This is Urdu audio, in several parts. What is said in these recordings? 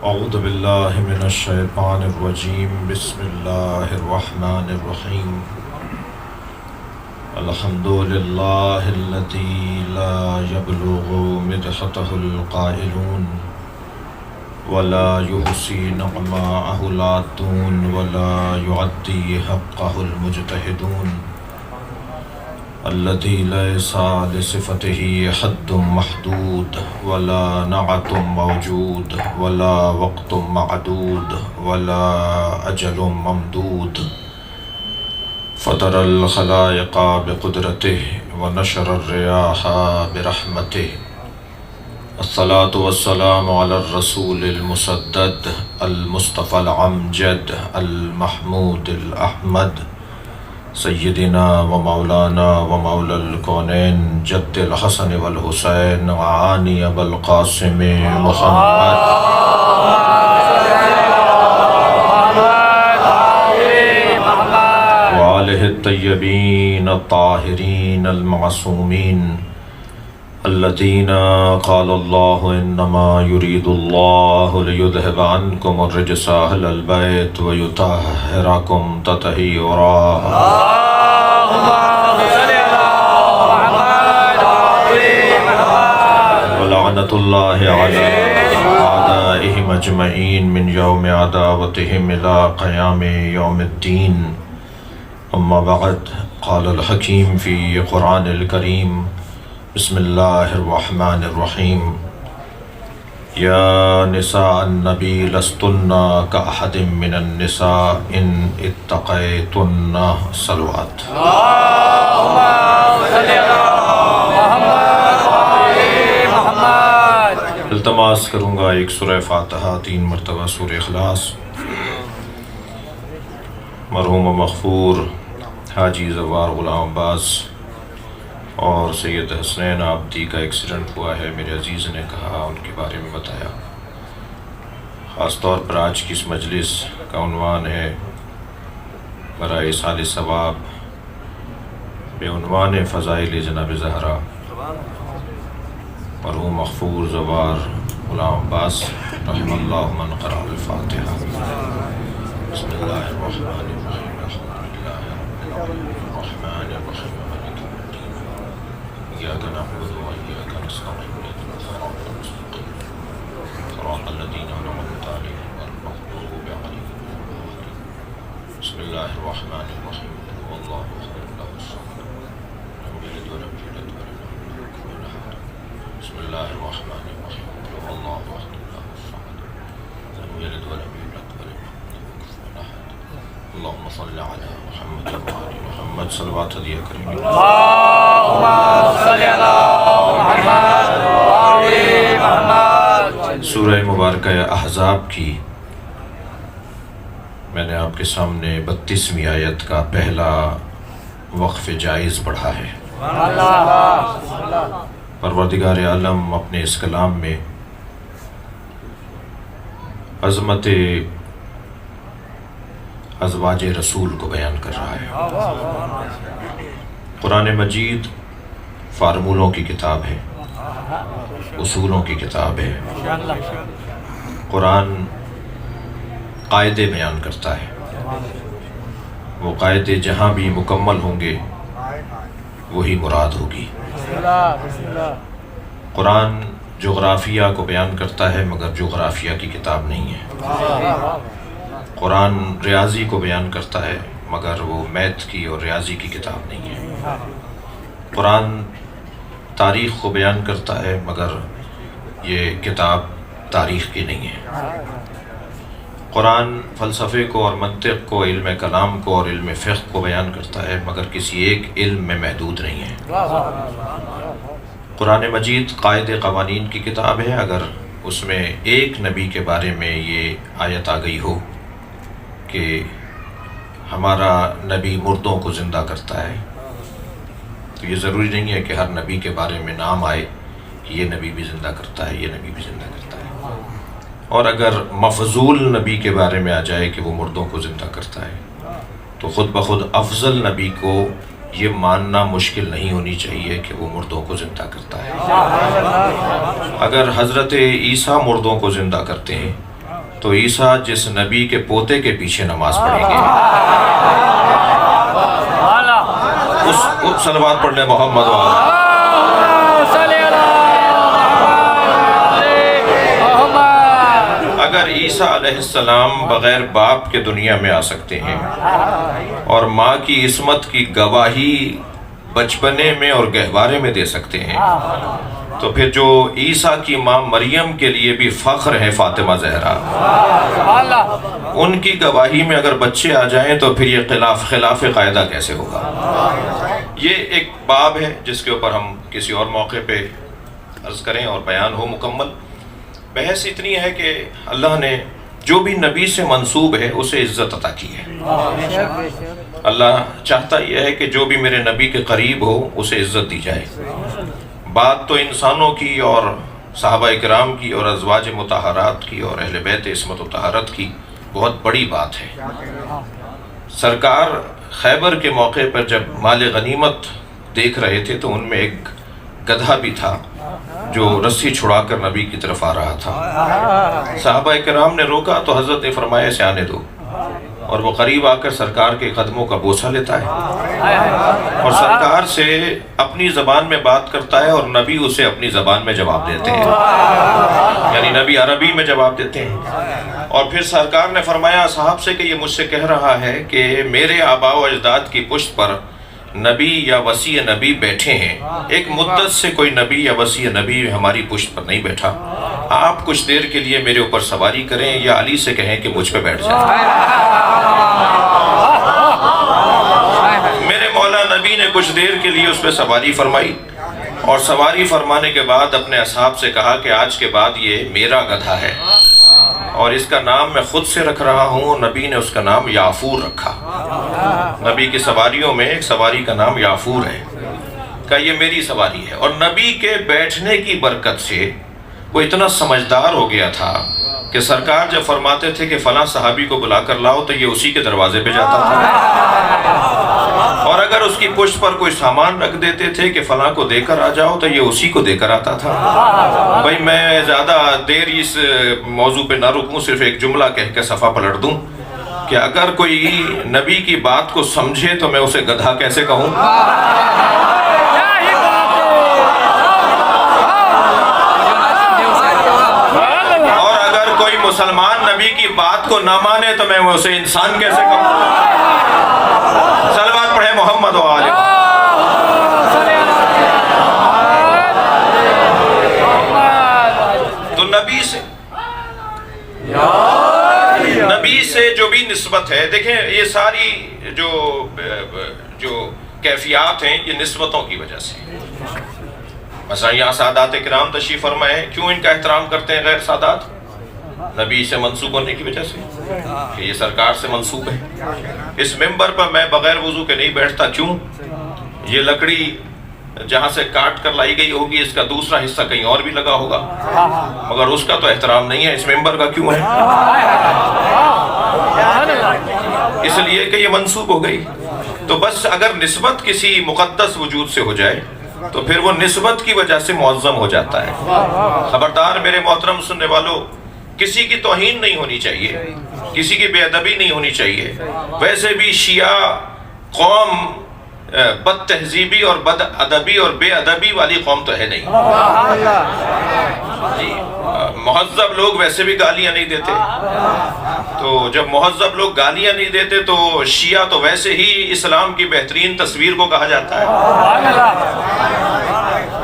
اعوذ باللہ من الشیطان الرجیم بسم اللہ الرحمن الرحیم الحمد للہ الذی لا یبلغ مدحتہ القائلون ولا یحصی نعماءہ العادون ولا یعدی حقہ المجتہدون الذي ليس لصفته حد محدود ولا نعت موجود ولا وقت معدود ولا أجل ممدود فطر الخلائق بقدرته ونشر الرياح برحمته الصلاة والسلام على الرسول المسدد المصطفى العمجد المحمود الأحمد سیدنا و مولانا و مولا الکونین جد الحسن والحسین وعانی ابو القاسم محمد وآلہ الطیبین الطاہرین المعصومین الذین قال اللہ انما یرید اللہ لیذہب عنکم الرجس اہل البیت ویطہرکم تطہیرا ولعنۃ اللہ علی اعدائہم اجمعین من یوم عداوتہم الی قیام یوم الدین اما بعد قال الحکیم فی قرآن الکریم بسم اللہ الرحمن الرحیم یا نساء النبی لستن کأحد من النساء ان اتقیتن صلوات التماس کروں گا ایک سورہ فاتحہ 3 مرتبہ سورہ اخلاص مرحوم و مغفور حاجی زوار غلام عباس اور سید حسنین عابدی کا ایکسیڈنٹ ہوا ہے، میرے عزیز نے کہا ان کے بارے میں بتایا۔ خاص طور پر آج کی اس مجلس کا عنوان ہے برائے ایصال ثواب بے عنوان فضائل جناب زہرا مرحوم مغفور زوار غلام عباس رحم اللہ من قرأ الفاتحہ۔ بسم اللہ الرحمن الرحیم الحمدللہ رب العالمین الرحمن الرحیم إياك نعبد وإياك نستعين اهدنا الصراط المستقيم صراط الذين أنعمت عليهم غير المغضوب عليهم ولا الضالين بسم الله الرحمن الرحيم قل هو الله أحد الله الصمد لم يلد ولم يولد ولم يكن له كفوا أحد بسم الله الرحمن الرحيم قل هو الله أحد الله الصمد لم يلد ولم يولد ولم يكن له كفوا أحد اللهم صل على محمد وعلى محمد صلوات دیا کریں گے سورہ مبارکہ احزاب کی میں نے آپ کے سامنے 32ویں آیت کا پہلا وقف جائز پڑھا ہے۔ پروردگار عالم اپنے اس کلام میں عظمت ازواج رسول کو بیان کر رہا ہے۔ قرآن مجید فارمولوں کی کتاب ہے، اصولوں کی کتاب ہے۔ قرآن قاعدے بیان کرتا ہے، وہ قاعدے جہاں بھی مکمل ہوں گے وہی مراد ہوگی۔ قرآن جغرافیہ کو بیان کرتا ہے مگر جغرافیہ کی کتاب نہیں ہے۔ قرآن ریاضی کو بیان کرتا ہے مگر وہ میتھ کی اور ریاضی کی کتاب نہیں ہے۔ قرآن تاریخ کو بیان کرتا ہے مگر یہ کتاب تاریخ کی نہیں ہے۔ قرآن فلسفے کو اور منطق کو، علم کلام کو اور علم فقہ کو بیان کرتا ہے مگر کسی ایک علم میں محدود نہیں ہے۔ قرآن مجید قاعدے قوانین کی کتاب ہے۔ اگر اس میں ایک نبی کے بارے میں یہ آیت آ گئی ہو کہ ہمارا نبی مردوں کو زندہ کرتا ہے، تو یہ ضروری نہیں ہے کہ ہر نبی کے بارے میں نام آئے کہ یہ نبی بھی زندہ کرتا ہے، یہ نبی بھی زندہ کرتا ہے۔ اور اگر مفضول نبی کے بارے میں آ جائے کہ وہ مردوں کو زندہ کرتا ہے تو خود بخود افضل نبی کو یہ ماننا مشکل نہیں ہونی چاہیے کہ وہ مردوں کو زندہ کرتا ہے۔ اگر حضرت عیسیٰ مردوں کو زندہ کرتے ہیں تو عیسیٰ جس نبی کے پوتے کے پیچھے نماز پڑھیں گے، اس صلوات پڑھ لیں محمد والا۔ اگر عیسیٰ علیہ السلام بغیر باپ کے دنیا میں آ سکتے ہیں اور ماں کی عصمت کی گواہی بچپنے میں اور گہوارے میں دے سکتے ہیں، تو پھر جو عیسیٰ کی ماں مریم کے لیے بھی فخر ہے فاطمہ زہرا، ان کی گواہی میں اگر بچے آ جائیں تو پھر یہ خلاف قاعدہ کیسے ہوگا؟ یہ ایک باب ہے جس کے اوپر ہم کسی اور موقع پہ عرض کریں اور بیان ہو مکمل۔ بحث اتنی ہے کہ اللہ نے جو بھی نبی سے منسوب ہے اسے عزت عطا کی ہے۔ اللہ چاہتا یہ ہے کہ جو بھی میرے نبی کے قریب ہو اسے عزت دی جائے۔ بات تو انسانوں کی اور صحابہ کرام کی اور ازواج مطہرات کی اور اہل بیت عصمت و طہارت کی بہت بڑی بات ہے۔ سرکار خیبر کے موقع پر جب مال غنیمت دیکھ رہے تھے تو ان میں ایک گدھا بھی تھا جو رسی چھڑا کر نبی کی طرف آ رہا تھا۔ صحابہ کرام نے روکا تو حضرت نے فرمایا اسے آنے دو، اور وہ قریب آ کر سرکار کے قدموں کا بوسہ لیتا ہے اور سرکار سے اپنی زبان میں بات کرتا ہے اور نبی اسے اپنی زبان میں جواب دیتے ہیں، یعنی نبی عربی میں جواب دیتے ہیں۔ اور پھر سرکار نے فرمایا اصحاب سے کہ یہ مجھ سے کہہ رہا ہے کہ میرے آباء و اجداد کی پشت پر نبی یا وصی نبی بیٹھے ہیں، ایک مدت سے کوئی نبی یا وصی نبی ہماری پشت پر نہیں بیٹھا، آپ کچھ دیر کے لیے میرے اوپر سواری کریں یا علی سے کہیں کہ مجھ پہ بیٹھ جائیں۔ میرے مولا نبی نے کچھ دیر کے لیے اس پہ سواری فرمائی، اور سواری فرمانے کے بعد اپنے اصحاب سے کہا کہ آج کے بعد یہ میرا گدھا ہے اور اس کا نام میں خود سے رکھ رہا ہوں۔ نبی نے اس کا نام یافور رکھا۔ نبی کی سواریوں میں ایک سواری کا نام یافور ہے، کہ یہ میری سواری ہے۔ اور نبی کے بیٹھنے کی برکت سے وہ اتنا سمجھدار ہو گیا تھا کہ سرکار جب فرماتے تھے کہ فلاں صحابی کو بلا کر لاؤ تو یہ اسی کے دروازے پہ جاتا تھا، اور اگر اس کی پشت پر کوئی سامان رکھ دیتے تھے کہ فلاں کو دے کر آ جاؤ تو یہ اسی کو دے کر آتا تھا۔ بھائی میں زیادہ دیر اس موضوع پہ نہ رکوں، صرف ایک جملہ کہہ کے صفحہ پلٹ دوں کہ اگر کوئی نبی کی بات کو سمجھے تو میں اسے گدھا کیسے کہوں؟ اور اگر کوئی مسلمان نبی کی بات کو نہ مانے تو میں اسے انسان کیسے کہوں؟ صلوات پڑھے محمد و آلہ۔ تو نبی سے جو بھی نسبت ہے، دیکھیں یہ ساری جو کیفیات ہیں یہ نسبتوں کی وجہ سے۔ مثلا یہاں سادات کرام تشریف فرمائے ہیں، کیوں ان کا احترام کرتے ہیں غیر سادات؟ نبی سے منسوب ہونے کی وجہ سے کہ یہ سرکار سے منسوب ہے۔ اس ممبر پر میں بغیر وضو کے نہیں بیٹھتا، کیوں؟ یہ لکڑی جہاں سے کاٹ کر لائی گئی ہوگی، اس کا دوسرا حصہ کہیں اور بھی لگا ہوگا، مگر اس کا تو احترام نہیں ہے، اس ممبر کا کیوں ہے؟ اس لیے کہ یہ منسوب ہو گئی۔ تو بس اگر نسبت کسی مقدس وجود سے ہو جائے تو پھر وہ نسبت کی وجہ سے معظم ہو جاتا ہے۔ خبردار میرے محترم سننے والوں، کسی کی توہین نہیں ہونی چاہیے، کسی کی بے ادبی نہیں ہونی چاہیے۔ ویسے بھی شیعہ قوم بد تہذیبی اور بد ادبی اور بے ادبی والی قوم تو ہے نہیں جی۔ مہذب لوگ ویسے بھی گالیاں نہیں دیتے، تو جب مہذب لوگ گالیاں نہیں دیتے تو شیعہ تو ویسے ہی اسلام کی بہترین تصویر کو کہا جاتا ہے۔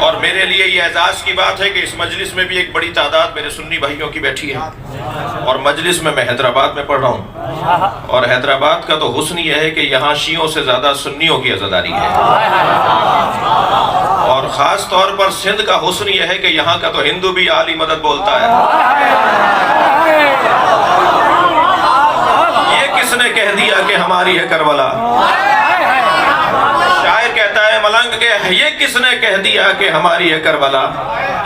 اور میرے لیے یہ اعزاز کی بات ہے کہ اس مجلس میں بھی ایک بڑی تعداد میرے سنی بھائیوں کی بیٹھی ہے، اور مجلس میں حیدرآباد میں پڑھ رہا ہوں، اور حیدرآباد کا تو حسن یہ ہے کہ یہاں شیعوں سے زیادہ سنیوں کی عزاداری ہے، اور خاص طور پر سندھ کا حسن یہ ہے کہ یہاں کا تو ہندو بھی عالی مدد بولتا ہے۔ یہ کس نے کہہ دیا کہ ہماری ہے کربلا؟ شاعر کہتا ہے ملنگ کہ یہ کس نے کہہ دیا کہ ہماری ہے کربلا؟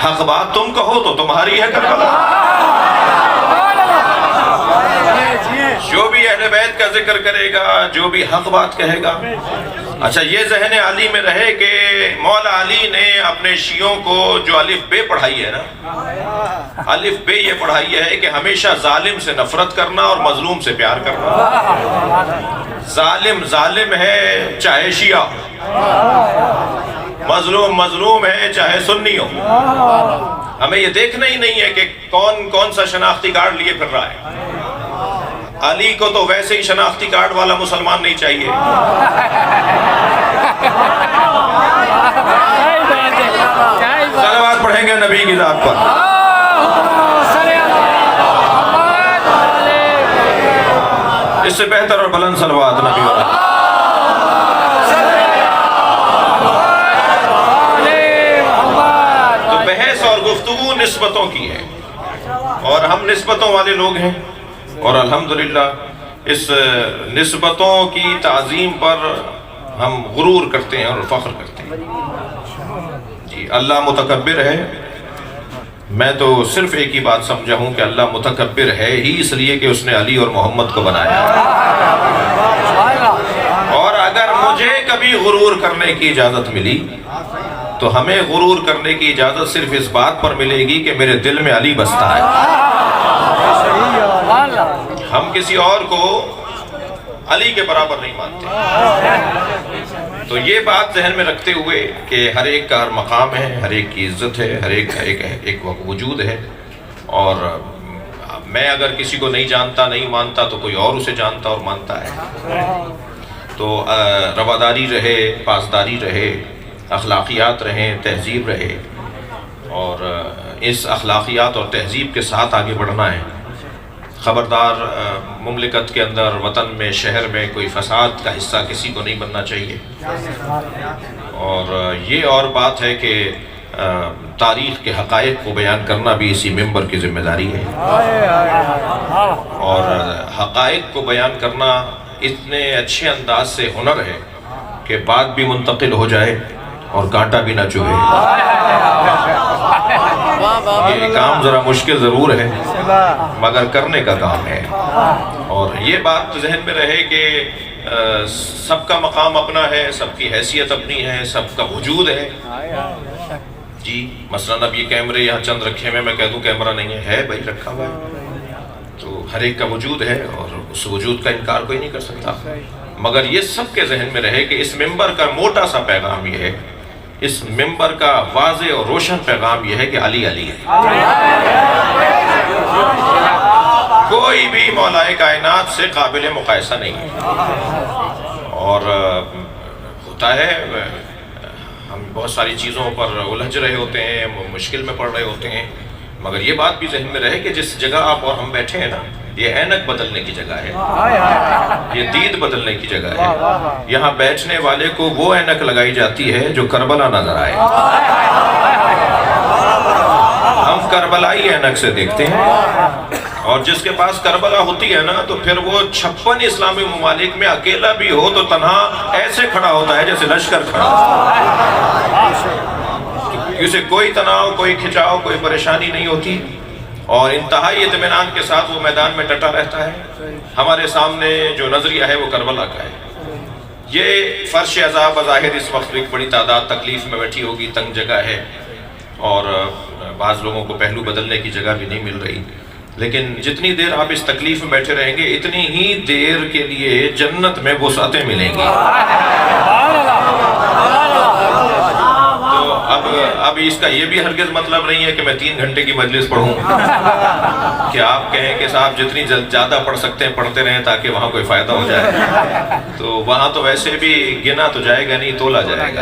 حق بات تم کہو تو تمہاری ہے کربلا۔ جو بھی اہل بیت کا ذکر کرے گا، جو بھی حق بات کہے گا، اچھا یہ ذہن علی میں رہے کہ مولا علی نے اپنے شیعوں کو جو الف بے پڑھائی ہے نا، الف بے یہ پڑھائی ہے کہ ہمیشہ ظالم سے نفرت کرنا اور مظلوم سے پیار کرنا۔ ظالم ظالم ہے چاہے شیعہ ہو، مظلوم مظلوم ہے چاہے سنی ہو۔ ہمیں یہ دیکھنا ہی نہیں ہے کہ کون کون سا شناختی کارڈ لیے پھر رہا ہے۔ علی کو تو ویسے ہی شناختی کارڈ والا مسلمان نہیں چاہیے۔ صلوات پڑھیں گے نبی کی ذات پر۔ اس سے بہتر اور بلند صلوات نبی والا۔ تو بحث اور گفتگو نسبتوں کی ہے، اور ہم نسبتوں والے لوگ ہیں، اور الحمدللہ اس نسبتوں کی تعظیم پر ہم غرور کرتے ہیں اور فخر کرتے ہیں۔ جی اللہ متکبر ہے، میں تو صرف ایک ہی بات سمجھا ہوں کہ اللہ متکبر ہے ہی اس لیے کہ اس نے علی اور محمد کو بنایا ہے۔ اور اگر مجھے کبھی غرور کرنے کی اجازت ملی تو ہمیں غرور کرنے کی اجازت صرف اس بات پر ملے گی کہ میرے دل میں علی بستا ہے۔ ہم کسی اور کو علی کے برابر نہیں مانتے۔ تو یہ بات ذہن میں رکھتے ہوئے کہ ہر ایک کا ہر مقام ہے، ہر ایک کی عزت ہے، ہر ایک کا ایک وجود ہے، اور میں اگر کسی کو نہیں جانتا نہیں مانتا تو کوئی اور اسے جانتا اور مانتا ہے۔ تو رواداری رہے، پاسداری رہے، اخلاقیات رہیں، تہذیب رہے، اور اس اخلاقیات اور تہذیب کے ساتھ آگے بڑھنا ہے۔ خبردار مملکت کے اندر، وطن میں، شہر میں کوئی فساد کا حصہ کسی کو نہیں بننا چاہیے۔ اور یہ اور بات ہے کہ تاریخ کے حقائق کو بیان کرنا بھی اسی ممبر کی ذمہ داری ہے، اور حقائق کو بیان کرنا اتنے اچھے انداز سے ہنر ہے کہ بات بھی منتقل ہو جائے اور کانٹا بھی نہ چبھے۔ یہ کام ذرا مشکل ضرور ہے مگر کرنے کا کام ہے، اور یہ بات ذہن میں رہے کہ سب کا مقام اپنا ہے، سب کی حیثیت اپنی ہے، سب کا وجود ہے۔ جی مثلاً اب یہ کیمرے یہاں چند رکھے ہوئے، میں کہہ دوں کیمرہ نہیں ہے بھائی رکھا ہوا ہے، تو ہر ایک کا وجود ہے اور اس وجود کا انکار کوئی نہیں کر سکتا۔ مگر یہ سب کے ذہن میں رہے کہ اس ممبر کا موٹا سا پیغام یہ ہے، اس ممبر کا واضح اور روشن پیغام یہ ہے کہ علی علی ہے۔ کوئی بھی مولا کائنات سے قابل مقایسہ نہیں ہے۔ اور ہوتا ہے ہم بہت ساری چیزوں پر الجھ رہے ہوتے ہیں، مشکل میں پڑ رہے ہوتے ہیں، مگر یہ بات بھی ذہن میں رہے کہ جس جگہ آپ اور ہم بیٹھے ہیں نا، یہ اینک بدلنے کی جگہ ہے، یہ دید بدلنے کی جگہ ہے۔ یہاں بیٹھنے والے کو وہ اینک لگائی جاتی ہے جو کربلا نظر آئے۔ ہم کربلائی اینک سے دیکھتے ہیں، اور جس کے پاس کربلا ہوتی ہے نا تو پھر وہ 56 اسلامی ممالک میں اکیلا بھی ہو تو تنہا ایسے کھڑا ہوتا ہے جیسے لشکر کھڑا ہوتا ہے، اسے کوئی تناؤ، کوئی کھچاؤ، کوئی پریشانی نہیں ہوتی، اور انتہائی اطمینان کے ساتھ وہ میدان میں ڈٹا رہتا ہے۔ ہمارے سامنے جو نظریہ ہے وہ کربلا کا ہے۔ یہ فرش عذاب بظاہر اس وقت ایک بڑی تعداد تکلیف میں بیٹھی ہوگی، تنگ جگہ ہے، اور بعض لوگوں کو پہلو بدلنے کی جگہ بھی نہیں مل رہی، لیکن جتنی دیر آپ اس تکلیف میں بیٹھے رہیں گے اتنی ہی دیر کے لیے جنت میں وسعتیں ملیں گی۔ تو اب اس کا یہ بھی ہرگز مطلب نہیں ہے کہ میں 3 گھنٹے کی مجلس پڑھوں، کہ آپ کہیں کہ صاحب جتنی زیادہ پڑھ سکتے ہیں پڑھتے رہیں تاکہ وہاں کوئی فائدہ ہو جائے، تو وہاں تو ویسے بھی گنا تو جائے گا نہیں، تولا جائے گا۔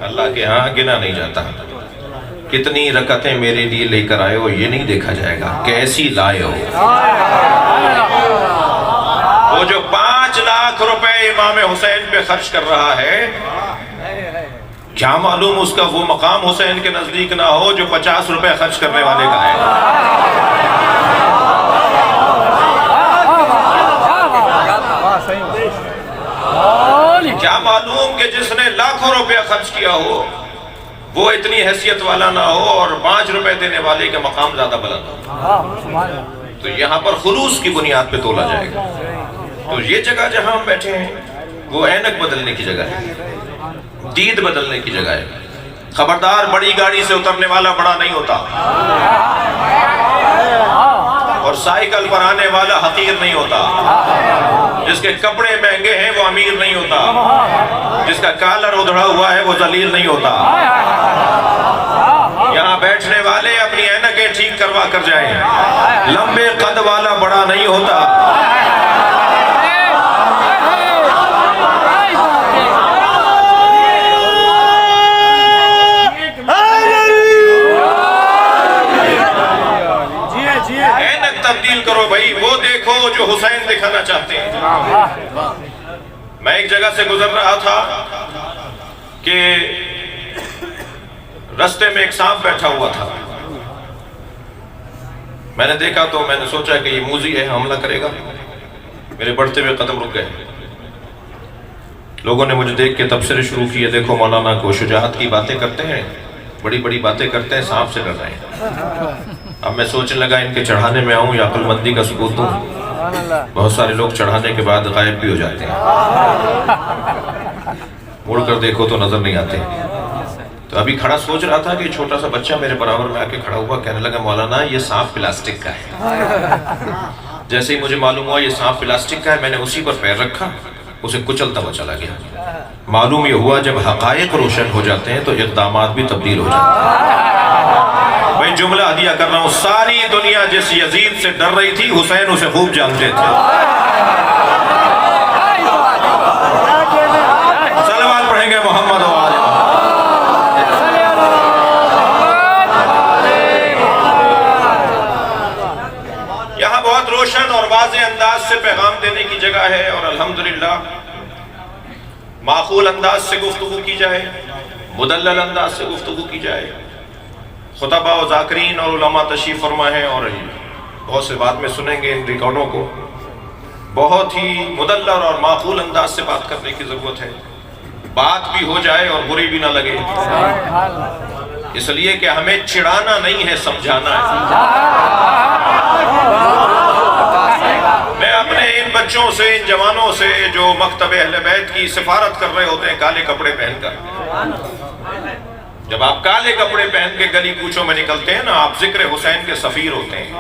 اللہ کے ہاں گنا نہیں جاتا۔ کتنی رکعتیں میرے لیے لے کر آئے ہو یہ نہیں دیکھا جائے گا، کیسی لائے ہو۔ وہ جو 5 لاکھ روپے امام حسین پہ خرچ کر رہا ہے، کیا معلوم اس کا وہ مقام حسین کے نزدیک نہ ہو جو 50 روپے خرچ کرنے والے کا ہے۔ کیا معلوم کہ جس نے لاکھوں روپے خرچ کیا ہو وہ اتنی حیثیت والا نہ ہو اور 5 روپے دینے والے کے مقام زیادہ بلند ہو۔ تو یہاں پر خلوص کی بنیاد پہ تولا جائے گا۔ تو یہ جگہ جہاں ہم بیٹھے ہیں وہ اینک بدلنے کی جگہ ہے، دید بدلنے کی جگہ ہے۔ خبردار، بڑی گاڑی سے اترنے والا بڑا نہیں ہوتا، اور سائیکل پر آنے والا حقیر نہیں ہوتا، جس کے کپڑے مہنگے ہیں وہ امیر نہیں ہوتا، جس کا کالر ادھڑا ہوا ہے وہ ذلیل نہیں ہوتا۔ یہاں بیٹھنے والے اپنی اینکیں ٹھیک کروا کر جائیں، لمبے قد والا بڑا نہیں ہوتا۔ اینک تبدیل کرو بھائی، وہ دیکھو جو حسین دکھانا چاہتے ہیں۔ میں ایک جگہ سے گزر رہا تھا کہ رستے میں ایک سانپ بیٹھا ہوا تھا، میں نے دیکھا تو میں نے سوچا کہ یہ موذی ہے، حملہ کرے گا۔ میرے بڑھتے ہوئے قدم رک گئے، لوگوں نے مجھے دیکھ کے تبصرے شروع کیے، دیکھو مولانا کو شجاعت کی باتیں کرتے ہیں، بڑی بڑی باتیں کرتے ہیں، سانپ سے ڈر رہے ہیں۔ اب میں سوچنے لگا ان کے چڑھانے میں آؤں یا عقل مندی کا ثبوت دوں۔ بہت سارے لوگ چڑھانے کے بعد غائب بھی ہو جاتے ہیں، مڑ کر دیکھو تو نظر نہیں آتے۔ تو ابھی کھڑا سوچ رہا تھا کہ چھوٹا سا بچہ میرے برابر میں آ کے کھڑا ہوا، کہنے لگا مولانا یہ سانپ پلاسٹک کا ہے۔ جیسے ہی مجھے معلوم ہوا یہ سانپ پلاسٹک کا ہے، میں نے اسی پر پیر رکھا، اسے کچلتا ہوا چلا گیا۔ معلوم یہ ہوا جب حقائق روشن ہو جاتے ہیں تو اقدامات بھی تبدیل ہو جاتے ہیں۔ میں جملہ عدیہ کر رہا ہوں، ساری دنیا جس یزید سے ڈر رہی تھی حسین اسے خوب جانتے تھے۔ صلوات پڑھیں گے محمد و آل محمد۔ یہاں بہت روشن اور واضح انداز سے پیغام دینے کی جگہ ہے، اور الحمدللہ معقول انداز سے گفتگو کی جائے، مدلل انداز سے گفتگو کی جائے۔ خطبہ و ذاکرین اور علماء تشریف فرما ہیں، اور بہت سے بعد میں سنیں گے ان ریکارڈوں کو۔ بہت ہی مدلل اور معقول انداز سے بات کرنے کی ضرورت ہے، بات بھی ہو جائے اور بری بھی نہ لگے، اس لیے کہ ہمیں چڑھانا نہیں ہے، سمجھانا ہے۔ میں اپنے ان بچوں سے، ان جوانوں سے جو مکتب اہل بیت کی سفارت کر رہے ہوتے ہیں کالے کپڑے پہن کر، جب آپ کالے کپڑے پہن کے گلی کوچوں میں نکلتے ہیں نا، آپ ذکر حسین کے سفیر ہوتے ہیں۔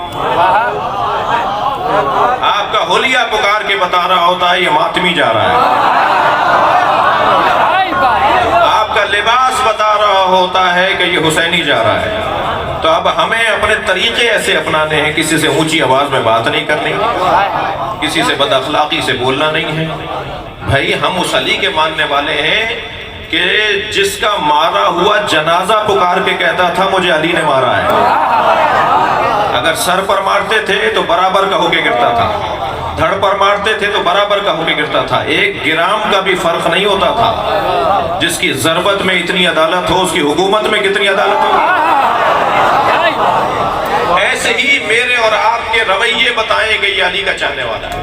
آپ کا حلیہ پکار کے بتا رہا ہوتا ہے یہ ماتمی جا رہا ہے، آپ کا لباس بتا رہا ہوتا ہے کہ یہ حسینی جا رہا ہے۔ تو اب ہمیں اپنے طریقے ایسے اپنانے ہیں، کسی سے اونچی آواز میں بات نہیں کرنی، کسی سے بد اخلاقی سے بولنا نہیں ہے۔ بھائی ہم اس علی کے ماننے والے ہیں کہ جس کا مارا ہوا جنازہ پکار کے کہتا تھا مجھے علی نے مارا ہے۔ اگر سر پر مارتے تھے تو برابر کا ہو کے گرتا تھا، دھڑ پر مارتے تھے تو برابر کا ہو کے گرتا تھا، ایک گرام کا بھی فرق نہیں ہوتا تھا۔ جس کی ضربت میں اتنی عدالت ہو اس کی حکومت میں کتنی عدالت ہو۔ ایسے ہی میرے اور آپ کے رویے بتائیں کہ یہ علی کا چاہنے والا ہے۔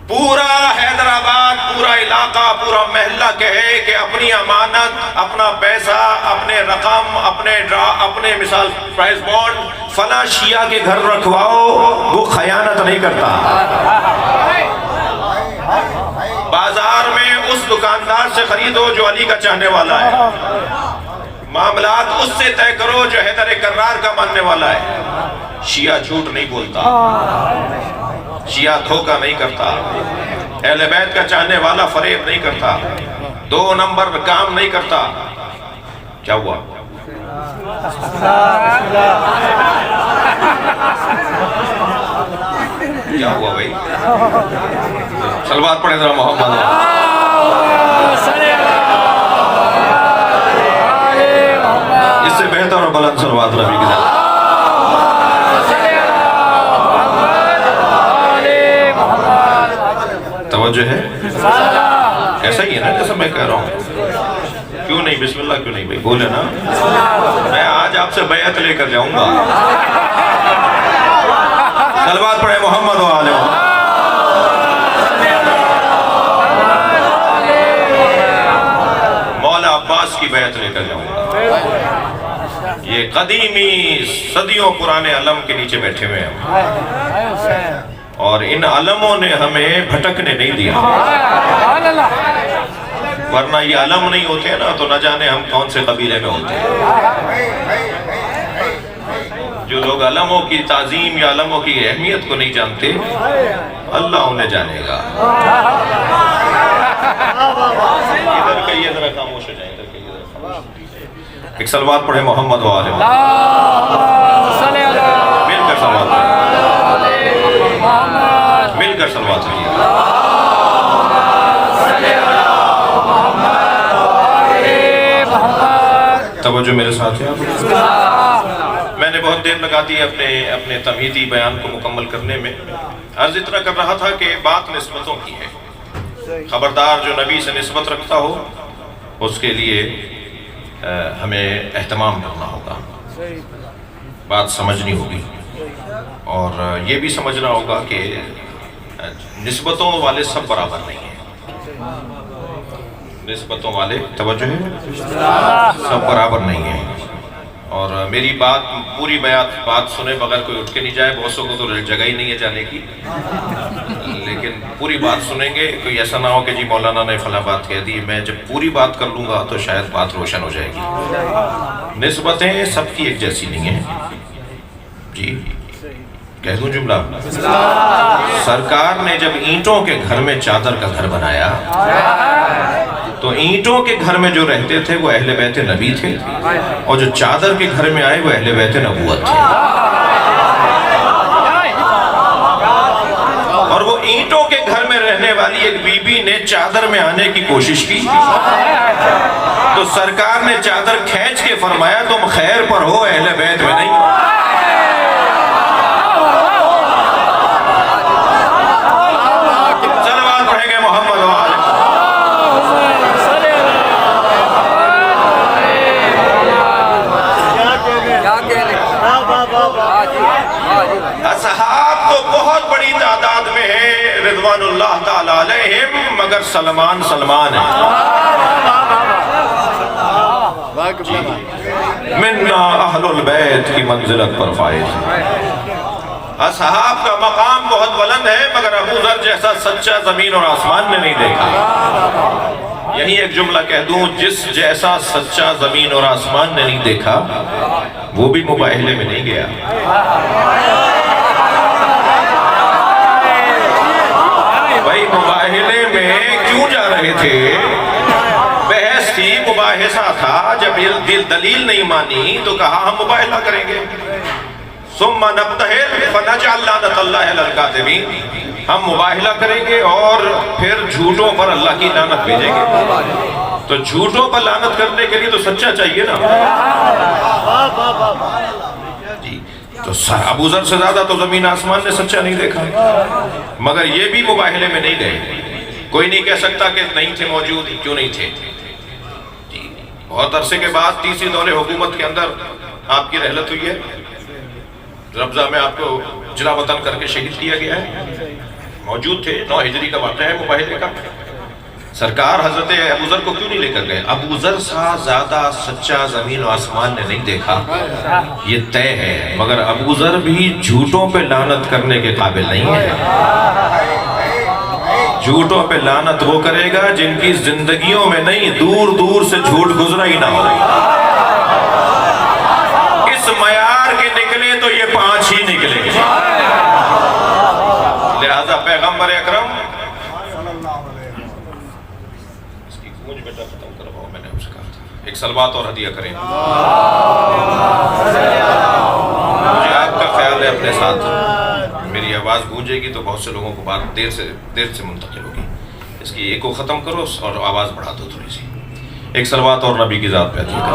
پورا حیدرآباد، پورا علاقہ، پورا محلہ کہے کہ اپنی امانت، اپنا پیسہ، اپنے رقم، اپنے مثال پرائز بانڈ فلاں شیعہ کے گھر رکھواؤ، وہ خیانت نہیں کرتا۔ بازار میں اس دکاندار سے خریدو جو علی کا چاہنے والا ہے، معاملات اس سے طے کرو جو حیدر کرار کا ماننے والا ہے۔ شیعہ جھوٹ نہیں بولتا، شیعہ دھوکہ نہیں کرتا، اہل بیت کا چاہنے والا فریب نہیں کرتا، دو نمبر کام نہیں کرتا۔ کیا ہوا؟ کیا ہوا بھائی؟ صلوات پڑھیں ذرا محمد۔ اس سے بہتر اور بلند صلوات نبی کی ذات۔ توجہ ہے؟ ایسا ہی ہے نا جیسا میں کہہ رہا ہوں؟ کیوں نہیں؟ بسم اللہ کیوں نہیں بھائی؟ بولے نا، میں آج آپ سے بیعت لے کر جاؤں گا۔ صلوات پڑھے محمد و آل محمد۔ مولا عباس کی بیعت لے کر جاؤں گا۔ یہ قدیمی صدیوں پرانے علم کے نیچے بیٹھے ہوئے ہیں، اور ان علموں نے ہمیں بھٹکنے نہیں دیا، ورنہ یہ علم نہیں ہوتے نا تو نہ جانے ہم کون سے قبیلے میں ہوتے ہیں۔ جو لوگ علموں کی تعظیم یا علموں کی اہمیت کو نہیں جانتے، اللہ انہیں جانے گا۔ ادھر کہیے ذرا خاموش ہو جائیں، ادھر کہیے ذرا خاموش ہو جائیں۔ ایک صلوات پڑھے محمد و آل محمد، مل کر صلوات پڑھیں، مل کر صلوات پڑھیں۔ توجہ میرے ساتھ ہے۔ میں نے بہت دیر لگا دی اپنے تمہیدی بیان کو مکمل کرنے میں۔ عرض اتنا کر رہا تھا کہ بات نسبتوں کی ہے، خبردار جو نبی سے نسبت رکھتا ہو اس کے لیے ہمیں اہتمام کرنا ہوگا، بات سمجھنی ہوگی، اور یہ بھی سمجھنا ہوگا کہ نسبتوں والے سب برابر نہیں ہیں، نسبتوں والے توجہ ہے سب برابر نہیں ہیں۔ اور میری پوری بات سنے بغیر کوئی اٹھ کے نہیں جائے، بہت سو کو تو جگہ ہی نہیں ہے جانے کی، لیکن پوری بات سنیں گے، کوئی ایسا نہ ہو کہ جی مولانا نے فلاں بات کہہ دی، میں جب پوری بات کر لوں گا تو شاید بات روشن ہو جائے گی۔ نسبتیں سب کی ایک جیسی نہیں ہیں جی، کہہ دوں جملہ، سرکار نے جب اینٹوں کے گھر میں چادر کا گھر بنایا تو اینٹوں کے گھر میں جو رہتے تھے وہ اہل بیت نبی تھے، اور جو چادر کے گھر میں آئے وہ اہل بیت نبوت تھے، اور وہ اینٹوں کے گھر میں رہنے والی ایک بی بی نے چادر میں آنے کی کوشش کی تو سرکار نے چادر کھینچ کے فرمایا تم خیر پر ہو، اہل بیت میں نہیں۔ صلوات پڑھیں گے محمد و آل اصحاب تو بہت بڑی تعداد میں ہے رضوان اللہ تعالی علیہم، مگر سلمان ہے جی، منا اہل البیت کی منزلت پر فائز۔ اصحاب کا مقام بہت بلند ہے، مگر ابو ذر جیسا سچا زمین اور آسمان نے نہیں دیکھا۔ یہی ایک جملہ کہہ دوں، جس جیسا سچا زمین اور آسمان نے نہیں دیکھا وہ بھی مباہلے میں نہیں گیا۔ بھائی مباہلے میں کیوں جا رہے تھے؟ بحث تھی، مباحثہ تھا، جب دلیل نہیں مانی تو کہا ہم مباہلہ کریں گے۔ ثم نبتہل فنجعل لعنت اللہ علی الکاذبین، ہم مباہلہ کریں گے اور پھر جھوٹوں پر اللہ کی لعنت بھیجیں گے۔ تو جھوٹوں پر لعنت کرنے کے لیے تو سچا چاہیے نا جی، تو ابو ذر سے زیادہ تو زمین آسمان نے سچا نہیں دیکھا، مگر یہ بھی مباہلے میں نہیں گئے۔ کوئی نہیں کہہ سکتا کہ نہیں تھے موجود، کیوں نہیں تھے جی۔ بہت عرصے کے بعد تیسری دور حکومت کے اندر آپ کی رحلت ہوئی ہے، ربضہ میں آپ کو جلا وطن کر کے شہید کیا گیا ہے، موجود تھے، 9 ہجری کا واقعہ ہے مباہلے کا۔ سرکار حضرت ابو ذر کو کیوں نہیں لے کر گئے؟ ابو ذر سے زیادہ سچا زمین و آسمان نے نہیں دیکھا، یہ طے ہے، مگر ابو ذر بھی جھوٹوں پہ لعنت کرنے کے قابل نہیں ہے۔ جھوٹوں پہ لعنت وہ کرے گا جن کی زندگیوں میں نہیں، دور دور سے جھوٹ گزرا ہی نہ ہو۔ اس معیار کے نکلے تو یہ 5 ہی نکلیں گے۔ لہذا پیغمبر اکرم اس کی گونج بیٹا ختم کرواؤ، میں نے اس سے کہا تھا ایک صلوات اور ہدیہ کریں۔ مجھے آپ کا خیال ہے اپنے ساتھ، میری آواز گونجے گی تو بہت سے لوگوں کو بات دیر سے منتقل ہوگی، اس کی ایک کو ختم کرو اور آواز بڑھا دو تھوڑی سی۔ ایک صلوات اور نبی کی ذات پہ ہدیہ کریں۔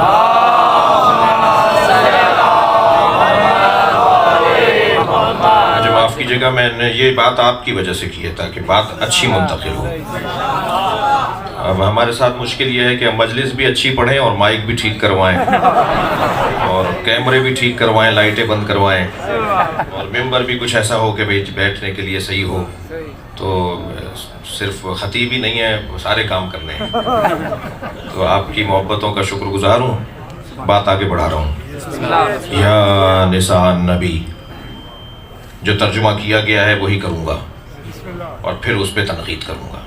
مجھے معاف کیجئے گا، میں نے یہ بات آپ کی وجہ سے کی ہے تاکہ بات اچھی منتقل ہو۔ اب ہمارے ساتھ مشکل یہ ہے کہ ہم مجلس بھی اچھی پڑھیں اور مائک بھی ٹھیک کروائیں اور کیمرے بھی ٹھیک کروائیں، لائٹیں بند کروائیں، اور ممبر بھی کچھ ایسا ہو کہ بیٹھنے کے لیے صحیح ہو، تو صرف خطیب ہی نہیں ہے، سارے کام کرنے ہیں۔ تو آپ کی محبتوں کا شکر گزار ہوں، بات آگے بڑھا رہا ہوں۔ یا نساء النبی جو ترجمہ کیا گیا ہے وہی کروں گا اور پھر اس پہ تنقید کروں گا۔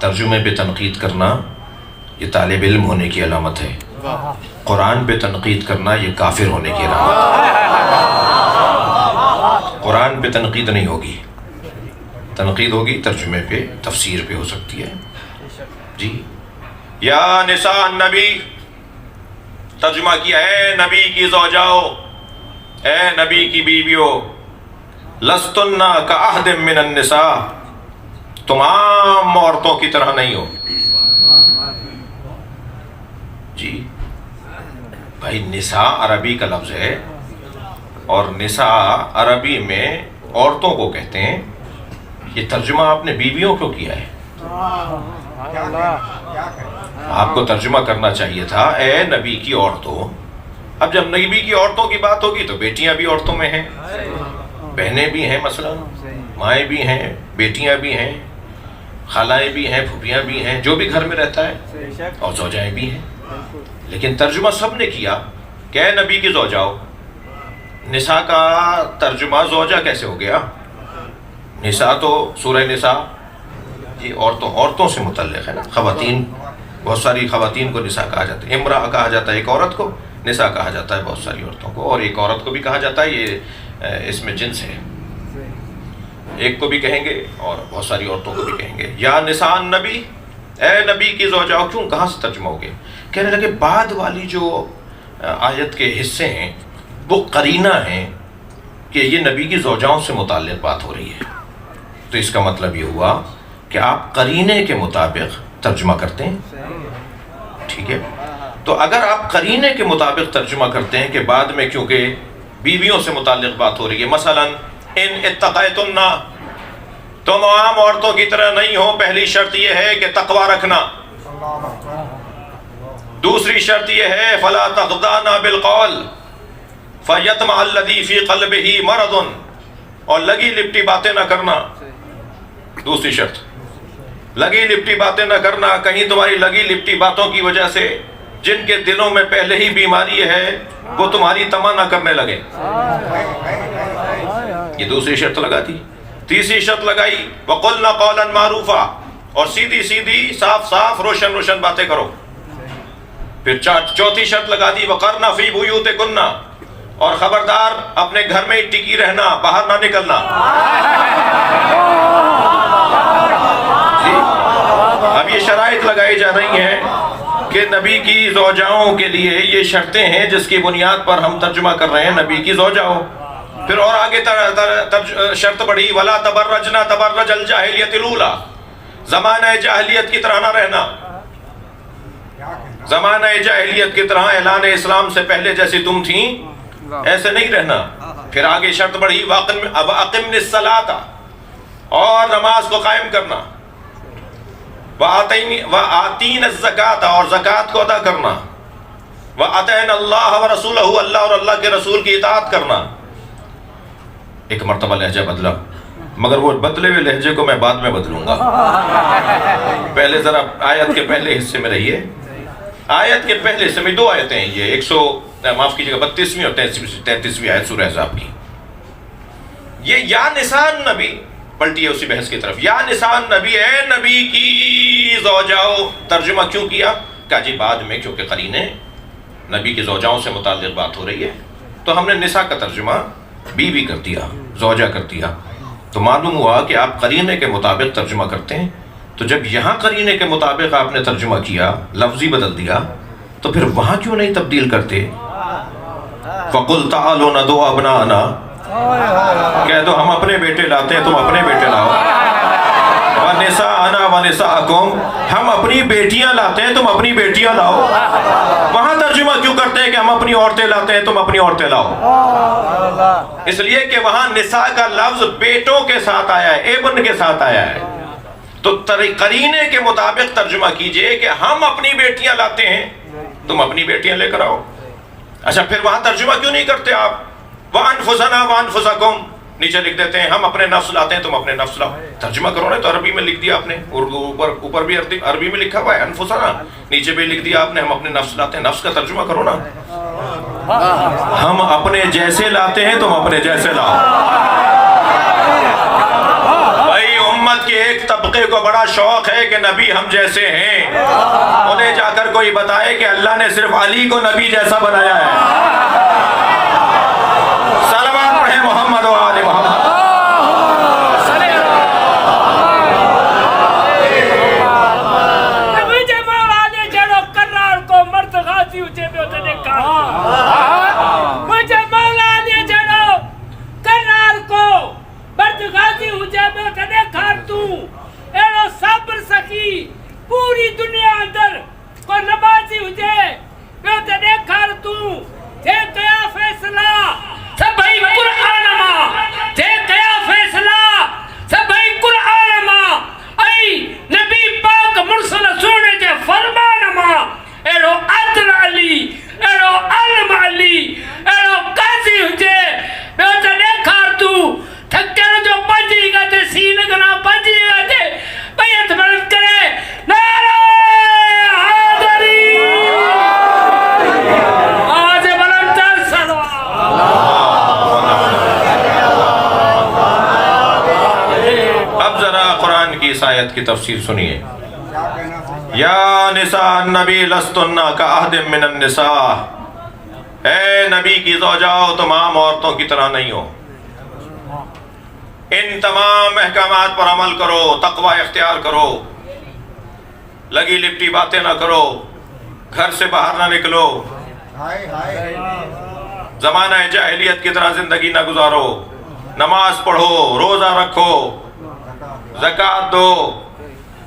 ترجمے پہ تنقید کرنا یہ طالب علم ہونے کی علامت ہے، قرآن پہ تنقید کرنا یہ کافر ہونے کی علامت ہے۔ قرآن پہ تنقید نہیں ہوگی، تنقید ہوگی ترجمے پہ، تفسیر پہ ہو سکتی ہے۔ جی یا نساء النبی، ترجمہ کیا اے نبی کی زوجاؤ، اے نبی کی بیویوں، لستن کاحد من النساء، تم عام عورتوں کی طرح نہیں ہو۔ جی بھائی نساء عربی کا لفظ ہے اور نساء عربی میں عورتوں کو کہتے ہیں، یہ ترجمہ آپ نے بیویوں کو کیا ہے۔ آپ کو ترجمہ کرنا چاہیے تھا اے نبی کی عورتوں۔ اب جب نبی کی عورتوں کی بات ہوگی تو بیٹیاں بھی عورتوں میں ہیں، بہنیں بھی ہیں، مثلا مائیں بھی ہیں، بیٹیاں بھی ہیں، خالائیں بھی ہیں، پھوپھیاں بھی ہیں، جو بھی گھر میں رہتا ہے، اور زوجائیں بھی ہیں۔ لیکن ترجمہ سب نے کیا کہ اے نبی کی زوجاؤ۔ نساء کا ترجمہ زوجہ کیسے ہو گیا؟ نساء تو سورہ نساء یہ عورتوں سے متعلق ہے نا، خواتین، بہت ساری خواتین کو نساء کہا جاتا ہے، امرأہ کہا جاتا ہے ایک عورت کو، نساء کہا جاتا ہے بہت ساری عورتوں کو، اور ایک عورت کو بھی کہا جاتا ہے، یہ اس میں جنس ہے، ایک کو بھی کہیں گے اور بہت ساری عورتوں کو بھی کہیں گے۔ یا نساء النبی، اے نبی کی زوجاؤ، کیوں کہاں سے ترجمہ ہو گئے؟ کہنے لگے بعد والی جو آیت کے حصے ہیں وہ قرینہ ہیں کہ یہ نبی کی زوجاؤں سے متعلق بات ہو رہی ہے، تو اس کا مطلب یہ ہوا کہ آپ قرینے کے مطابق ترجمہ کرتے ہیں، ٹھیک ہے؟ تو اگر آپ قرینے کے مطابق ترجمہ کرتے ہیں کہ بعد میں کیونکہ بیویوں سے متعلق بات ہو رہی ہے، مثلا ان اتقیتن، تم عام عورتوں کی طرح نہیں ہو، پہلی شرط یہ ہے کہ تقوی رکھنا، دوسری شرط یہ ہے فلا تخضعن بالقول فیطمع الذی فی قلبہ مرض، اور لگی لپٹی باتیں نہ کرنا، دوسری شرط لگی لپٹی باتیں نہ کرنا، کہیں تمہاری لگی لپٹی باتوں کی وجہ سے جن کے دلوں میں پہلے ہی بیماری ہے وہ تمہاری طمع نہ کرنے لگے، یہ دوسری شرط لگا دی۔ تیسری شرط لگائی وَقُلْنَ قَوْلًا مَعْرُوفًا، اور سیدھی سیدھی صاف صاف روشن روشن باتیں کرو۔ پھر چوتھی شرط لگا دی وَقَرْنَ فِي بُيُوتِكُنَّ، اور خبردار اپنے گھر میں ہی ٹکی رہنا، باہر نہ نکلنا۔ اب یہ شرائط لگائی جا رہی ہیں کہ نبی کی زوجاؤں کے لیے یہ شرطیں ہیں جس کی بنیاد پر ہم ترجمہ کر رہے ہیں نبی کی زوجاؤں۔ پھر اور آگے شرط بڑھی وَلَا تَبَرَّجْنَا تَبَرَّجَ الْجَاهِلِيَّةِ الْأُولَىٰ، زمانہ جاہلیت کی طرح نہ رہنا، زمانہ جاہلیت کی طرح اعلان اسلام سے پہلے جیسی تم تھیں ایسے نہیں رہنا۔ پھر آگے شرط بڑھی وَأَقِمْنِ الصَّلَاةَ، اور نماز کو قائم کرنا، وَآتِينَ الزَّكَاةَ، اور زکوٰۃ کو ادا کرنا، وَأَطِعْنَ اللَّهَ وَرَسُولَهُ، اللہ اور اللہ کے رسول کی اطاعت کرنا۔ ایک مرتبہ لہجہ بدلا، مگر وہ بدلے ہوئے لہجے کو میں بعد میں بدلوں گا، پہلے ذرا آیت کے پہلے حصے میں رہیے۔ آیت کے پہلے حصے میں دو آیتیں ہیں، یہ 32ویں اور 33ویں آیت سورہ احزاب کی۔ یہ یا نساء النبی پلٹی ہے اسی بحث کی طرف، یا نساء النبی، اے نبی کی زوجاؤ، ترجمہ کیوں کیا؟ کہا جی بعد میں کیونکہ قرینے نبی کی زوجاؤں سے متعلق بات ہو رہی ہے تو ہم نے نساء کا ترجمہ بیوی کر دیا، زوجہ کر دیا۔ تو معلوم ہوا کہ آپ قرینے کے مطابق ترجمہ کرتے ہیں، تو جب یہاں قرینے کے مطابق آپ نے ترجمہ کیا، لفظی بدل دیا، تو پھر وہاں کیوں نہیں تبدیل کرتے؟ فَقُلْ تَعَالُوا نَدْعُ أَبْنَاءَنَا، کہہ دو ہم اپنے بیٹے لاتے ہیں، تم اپنے بیٹے لاؤ۔ وَنِسَاءَنَا وَنِسَاءَكُمْ، ہم اپنی بیٹیاں لاتے ہیں، تم اپنی بیٹیاں لاؤ۔ وہاں ترجمہ کیوں کرتے ہیں کہ ہم اپنی عورتیں لاتے ہیں، تم اپنی عورتیں لاؤ؟ اس لیے کہ وہاں نساء کا لفظ بیٹوں کے ساتھ آیا ہے، ابن کے ساتھ آیا ہے، تو قرینے کے مطابق ترجمہ کیجئے کہ ہم اپنی بیٹیاں لاتے ہیں، تم اپنی بیٹیاں لے کر آؤ۔ اچھا پھر وہاں ترجمہ کیوں نہیں کرتے آپ؟ وَأَنفُسَنَا وَأَنفُسَكُمْ، نیچے لکھ دیتے ہیں ہم اپنے نفس لاتے ہیں، تم اپنے نفس لاؤ۔ ترجمہ کرو نا، تو عربی میں لکھ دیا آپ نے، اردو اوپر بھی عربی میں لکھا ہوا ہے انفسنا، نیچے بھی لکھ دیا آپ نے ہم اپنے نفس لاتے ہیں، نفس کا ترجمہ کرو نا۔ ہم اپنے جیسے لاتے ہیں، تم اپنے جیسے لاؤ۔ بھائی امت کے ایک طبقے کو بڑا شوق ہے کہ نبی ہم جیسے ہیں، انہیں جا کر کوئی بتائے کہ اللہ نے صرف علی کو نبی جیسا بنایا ہے۔ صلوات پڑھیں محمد و آل محمد۔ پوری دنیا اندر کو نمازی ہوجے میں تے دیکھار تو تے کیا فیصلہ سبھی قرآن ماں تے کیا فیصلہ سبھی قرآن ماں ای نبی پاک مرسل سونے جے فرمان ماں ایرو عدل علی ایرو علم علی ایرو قاضی ہوجے میں تے دیکھار تو تھکر جو پنجی گا تے سین گنا پنجی گا تے بیعت بلند کرے نعرہ حیدری آج بلند تر صلوات۔ اب ذرا قرآن کی اس آیت کی تفسیر سنیے۔ یا نساء النبی لستن کاحد من النساء، اے نبی کی زوجاؤ تم عام عورتوں کی طرح نہیں ہو، ان تمام احکامات پر عمل کرو، تقوی اختیار کرو، لگی لپٹی باتیں نہ کرو، گھر سے باہر نہ نکلو، زمانہ جاہلیت کی طرح زندگی نہ گزارو، نماز پڑھو، روزہ رکھو، زکوٰۃ دو،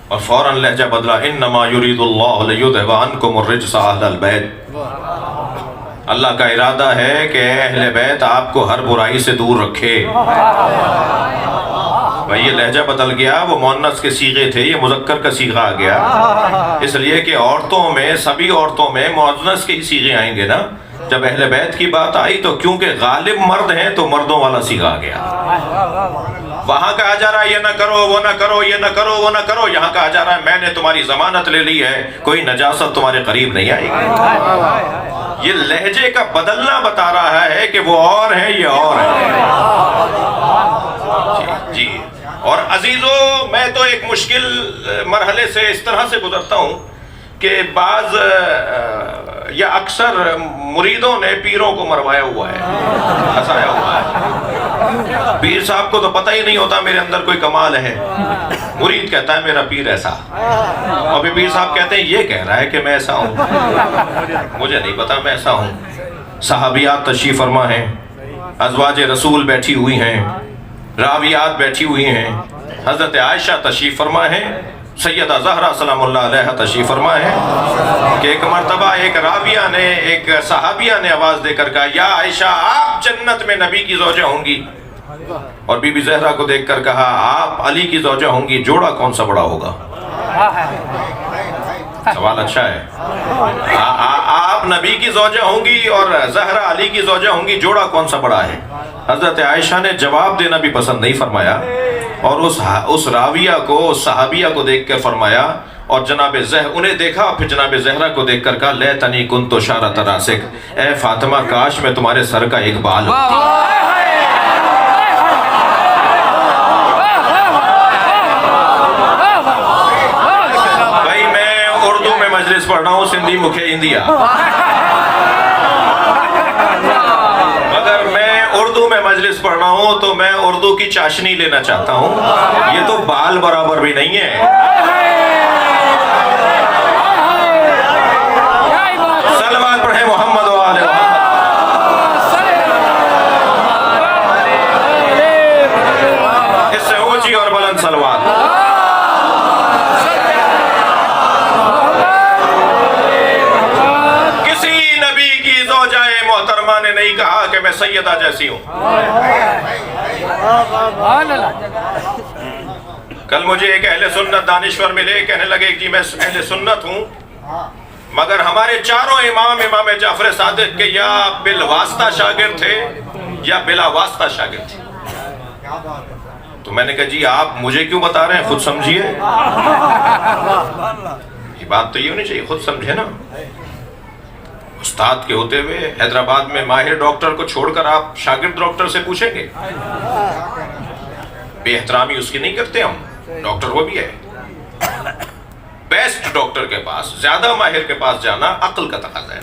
اور فوراً لہجہ بدلا، انما یرید اللہ لیذھب عنکم الرجس اہل البیت، اللہ کا ارادہ ہے کہ اہل بیت آپ کو ہر برائی سے دور رکھے۔ بھائی یہ لہجہ بدل گیا، وہ مؤنث کے صیغے تھے، یہ مذکر کا صیغہ آ گیا، اس لیے کہ عورتوں میں، سبھی عورتوں میں مؤنث کے ہی صیغے آئیں گے نا۔ جب اہل بیت کی بات آئی تو کیونکہ غالب مرد ہیں تو مردوں والا صیغہ آ گیا۔ وہاں کہا جا رہا ہے یہ نہ کرو، وہ نہ کرو، یہ نہ کرو، وہ نہ کرو، یہاں کہا جا رہا ہے میں نے تمہاری ضمانت لے لی ہے، کوئی نجاست تمہارے قریب نہیں آئے گی۔ یہ لہجے کا بدلنا بتا رہا ہے کہ وہ اور ہیں، یہ اور ہیں۔ جی اور عزیزو، میں تو ایک مشکل مرحلے سے اس طرح سے گزرتا ہوں کہ بعض یا اکثر مریدوں نے پیروں کو مروایا ہوا ہے، ہنسایا ہوا ہے۔ پیر صاحب کو تو پتہ ہی نہیں ہوتا میرے اندر کوئی کمال ہے، مرید کہتا ہے میرا پیر ایسا، اور پھر پیر صاحب کہتے ہیں یہ کہہ رہا ہے کہ میں ایسا ہوں، مجھے نہیں پتا میں ایسا ہوں۔ صحابیات تشریف فرما ہیں، ازواج رسول بیٹھی ہوئی ہیں، راویات بیٹھی ہوئی ہیں، حضرت عائشہ تشریف فرما ہیں، سیدہ زہرا سلام اللہ علیہ تشریف فرما ہے کہ ایک مرتبہ ایک راویہ نے، ایک صحابیہ نے آواز دے کر کہا یا عائشہ آپ جنت میں نبی کی زوجہ ہوں گی، اور بی بی زہرا کو دیکھ کر کہا آپ علی کی زوجہ ہوں گی، جوڑا کون سا بڑا ہوگا؟ سوال اچھا ہے، آپ نبی کی زوجہ ہوں گی اور زہرا علی کی زوجہ ہوں گی، جوڑا کون سا بڑا ہے؟ حضرت عائشہ نے جواب دینا بھی پسند نہیں فرمایا، اور اس راویہ کو، اس صحابیہ کو دیکھ کر فرمایا، اور انہیں دیکھا، پھر جناب زہرا کو دیکھ کر کہا لیتنی کنت شعرۃ راسک، اے فاطمہ کاش میں تمہارے سر کا ایک بال ہوں۔ بھائی میں اردو میں مجلس پڑھ رہا ہوں، سندھی مکھے انڈیا، مگر میں اردو میں مجلس پڑھ رہا ہوں تو میں اردو کی چاشنی لینا چاہتا ہوں، یہ تو بال برابر بھی نہیں ہے۔ صلوات پڑھیں محمد و آل محمد۔ اس سے اونچی اور بلند صلوات۔ کسی نبی کی زوجہ محترمہ نے نہیں کہا کہ میں سیدہ جیسی ہوں۔ کل مجھے ایک اہل سنت دانشور ملے، کہنے لگے کہ میں اہل سنت ہوں، مگر ہمارے چاروں امام جعفر صادق کے یا بالواسطہ شاگرد تھے یا بلا واسطہ شاگرد تھے۔ تو میں نے کہا جی آپ مجھے کیوں بتا رہے ہیں، خود سمجھیے، یہ بات تو یہ ہونی چاہیے، خود سمجھے نا۔ استاد کے ہوتے ہوئے حیدرآباد میں ماہر ڈاکٹر کو چھوڑ کر آپ شاگرد ڈاکٹر سے پوچھیں گے؟ بے احترامی اس کی نہیں کرتے ہم، ڈاکٹر وہ بھی ہے۔ بیسٹ ڈاکٹر کے پاس، زیادہ ماہر کے پاس جانا عقل کا تقاضا ہے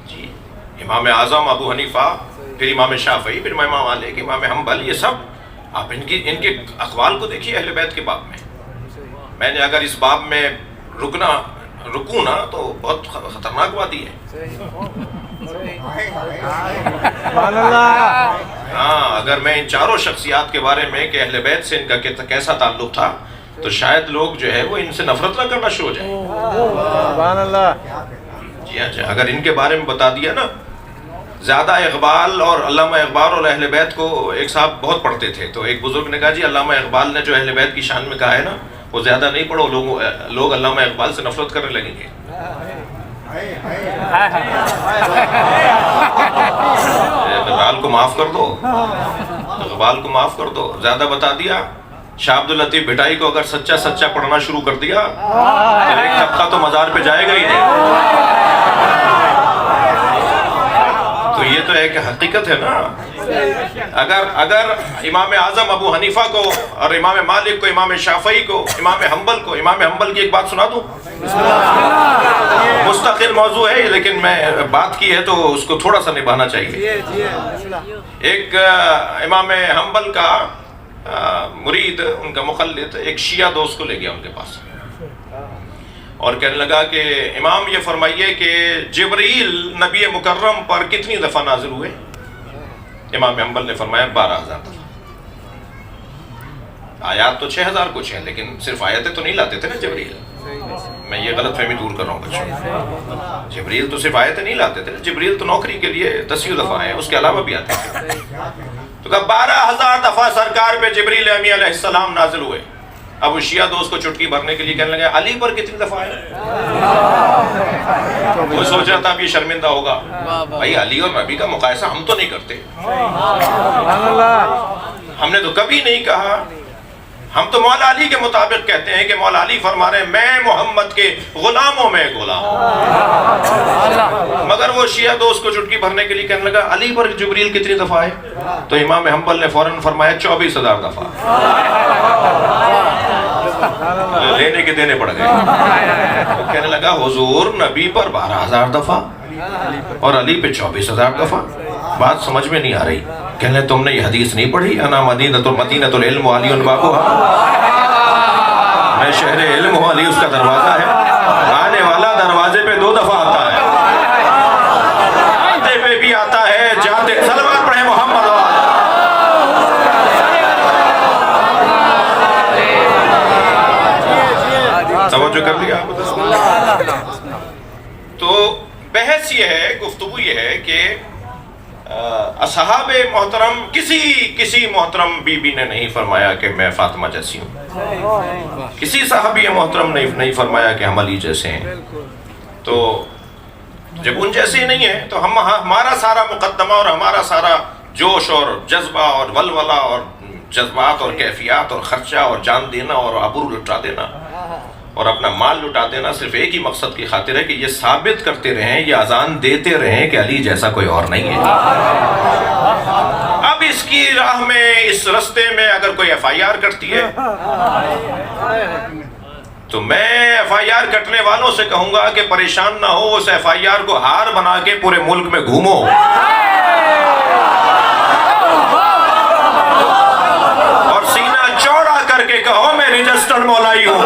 جی۔ امام اعظم ابو حنیفہ، پھر امام شافعی، پھر امام مالک، امام حنبل، یہ سب آپ ان کے اقوال کو دیکھیے اہل بیت کے باب میں۔ میں نے اگر اس باب میں رکوں نا تو بہت خطرناک وادی ہے۔ ہاں، اگر میں ان چاروں شخصیات کے بارے میں کہ اہل بیت سے ان کا کیسا تعلق تھا تو شاید لوگ جو ہے وہ ان سے نفرت نہ کرنا شروع ہو جائیں۔ جی ہاں، اگر ان کے بارے میں بتا دیا نا، زیادہ اقبال اور علامہ اقبال اور اہل بیت کو ایک صاحب بہت پڑھتے تھے، تو ایک بزرگ نے کہا جی علامہ اقبال نے جو اہل بیت کی شان میں کہا ہے نا وہ زیادہ نہیں پڑھو، لوگ علامہ اقبال سے نفرت کرنے لگیں گے۔ اقبال کو معاف کر دو، اقبال کو معاف کر دو، زیادہ بتا دیا۔ شاہ عبد اللطیف بھٹائی کو اگر سچا پڑھنا شروع کر دیا تو ایک طبقہ تو مزار پہ جائے گا ہی نہیں۔ تو یہ تو ایک حقیقت ہے نا۔ اگر امام اعظم ابو حنیفہ کو اور امام مالک کو، امام شافعی کو، امام حنبل کی ایک بات سنا دوں، مستقل موضوع ہے لیکن میں بات کی ہے تو اس کو تھوڑا سا نبھانا چاہیے۔ ایک امام حنبل کا مرید، ان کا مقلد، ایک شیعہ دوست کو لے گیا ان کے پاس اور کہنے لگا کہ امام یہ فرمائیے کہ جبریل نبی مکرم پر کتنی دفعہ نازل ہوئے؟ امام حنبل نے فرمایا 12,000 دفعہ۔ آیات تو 6,000 کچھ ہیں لیکن صرف آیتیں تو نہیں لاتے تھے نا جبریل۔ میں یہ غلط فہمی دور کر رہا ہوں بچوں، جبریل تو صرف آیتیں نہیں لاتے تھے نا، جبریل تو نوکری کے لیے 10 دفعہ آئے، اس کے علاوہ بھی آتے تھے۔ تو کہا 12,000 دفعہ سرکار پہ جبریل امی علیہ السلام نازل ہوئے۔ اب وہ شیعہ دوست کو چٹکی بھرنے کے لیے کہنے لگا علی پر کتنی دفعہ آئے؟ وہ سوچ رہا تھا اب یہ شرمندہ ہوگا، بھائی علی اور نبی کا مقایسہ ہم تو نہیں کرتے، ہم نے تو کبھی نہیں کہا، ہم تو مولا علی کے مطابق کہتے ہیں کہ مولا علی فرما رہے ہیں میں محمد کے غلاموں میں غلام ہوں۔ مگر وہ شیعہ دوست کو چٹکی بھرنے کے لیے کہنے لگا علی پر جبریل کتنی دفعہ آئے؟ تو امام حنبل نے فوراً فرمایا 24,000 دفعہ۔ لینے کے دینے پڑ گئے۔ کہنے لگا حضور نبی پر 12,000 دفعہ اور علی پہ 24,000 دفعہ، بات سمجھ میں نہیں آ رہی۔ کہنے تم نے یہ حدیث نہیں پڑھی، انا مدینۃ العلم وعلی بابها، میں شہر علم ہوں، علی اس کا دروازہ ہے، آنے والا دروازے پہ 2 دفعہ آتا ہے، آتے پہ بھی آتا ہے، جاتے صلوات پڑھیں محمد۔ توجہ کر لیا؟ تو بحث یہ ہے، گفتگو یہ ہے کہ اصحاب محترم کسی محترم بی بی نے نہیں فرمایا کہ میں فاطمہ جیسی ہوں، کسی صحابی محترم نے نہیں فرمایا کہ ہم علی جیسے ہیں۔ تو جب ان جیسے نہیں ہیں تو ہمارا سارا مقدمہ اور ہمارا سارا جوش اور جذبہ اور ولولہ اور جذبات اور کیفیات اور خرچہ اور جان دینا اور آبرو لٹا دینا اور اپنا مال لٹا دینا صرف ایک ہی مقصد کی خاطر ہے کہ یہ ثابت کرتے رہیں، یہ اذان دیتے رہیں کہ علی جیسا کوئی اور نہیں ہے۔ اب اس کی راہ میں، اس رستے میں اگر کوئی FIR کرتی ہے تو میں FIR کٹنے والوں سے کہوں گا کہ پریشان نہ ہو، اس FIR کو ہار بنا کے پورے ملک میں گھومو اور سینہ چوڑا کر کے کہو میں رجسٹرڈ مولائی ہوں۔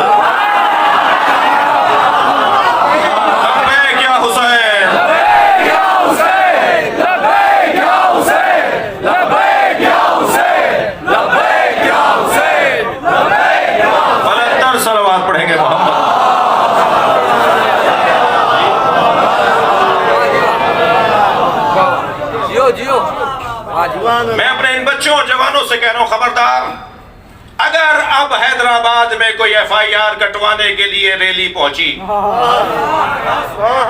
میں اپنے ان بچوں اور جوانوں سے کہہ رہا ہوں خبردار، اگر اب حیدرآباد میں کوئی FIR کٹوانے کے لیے ریلی پہنچی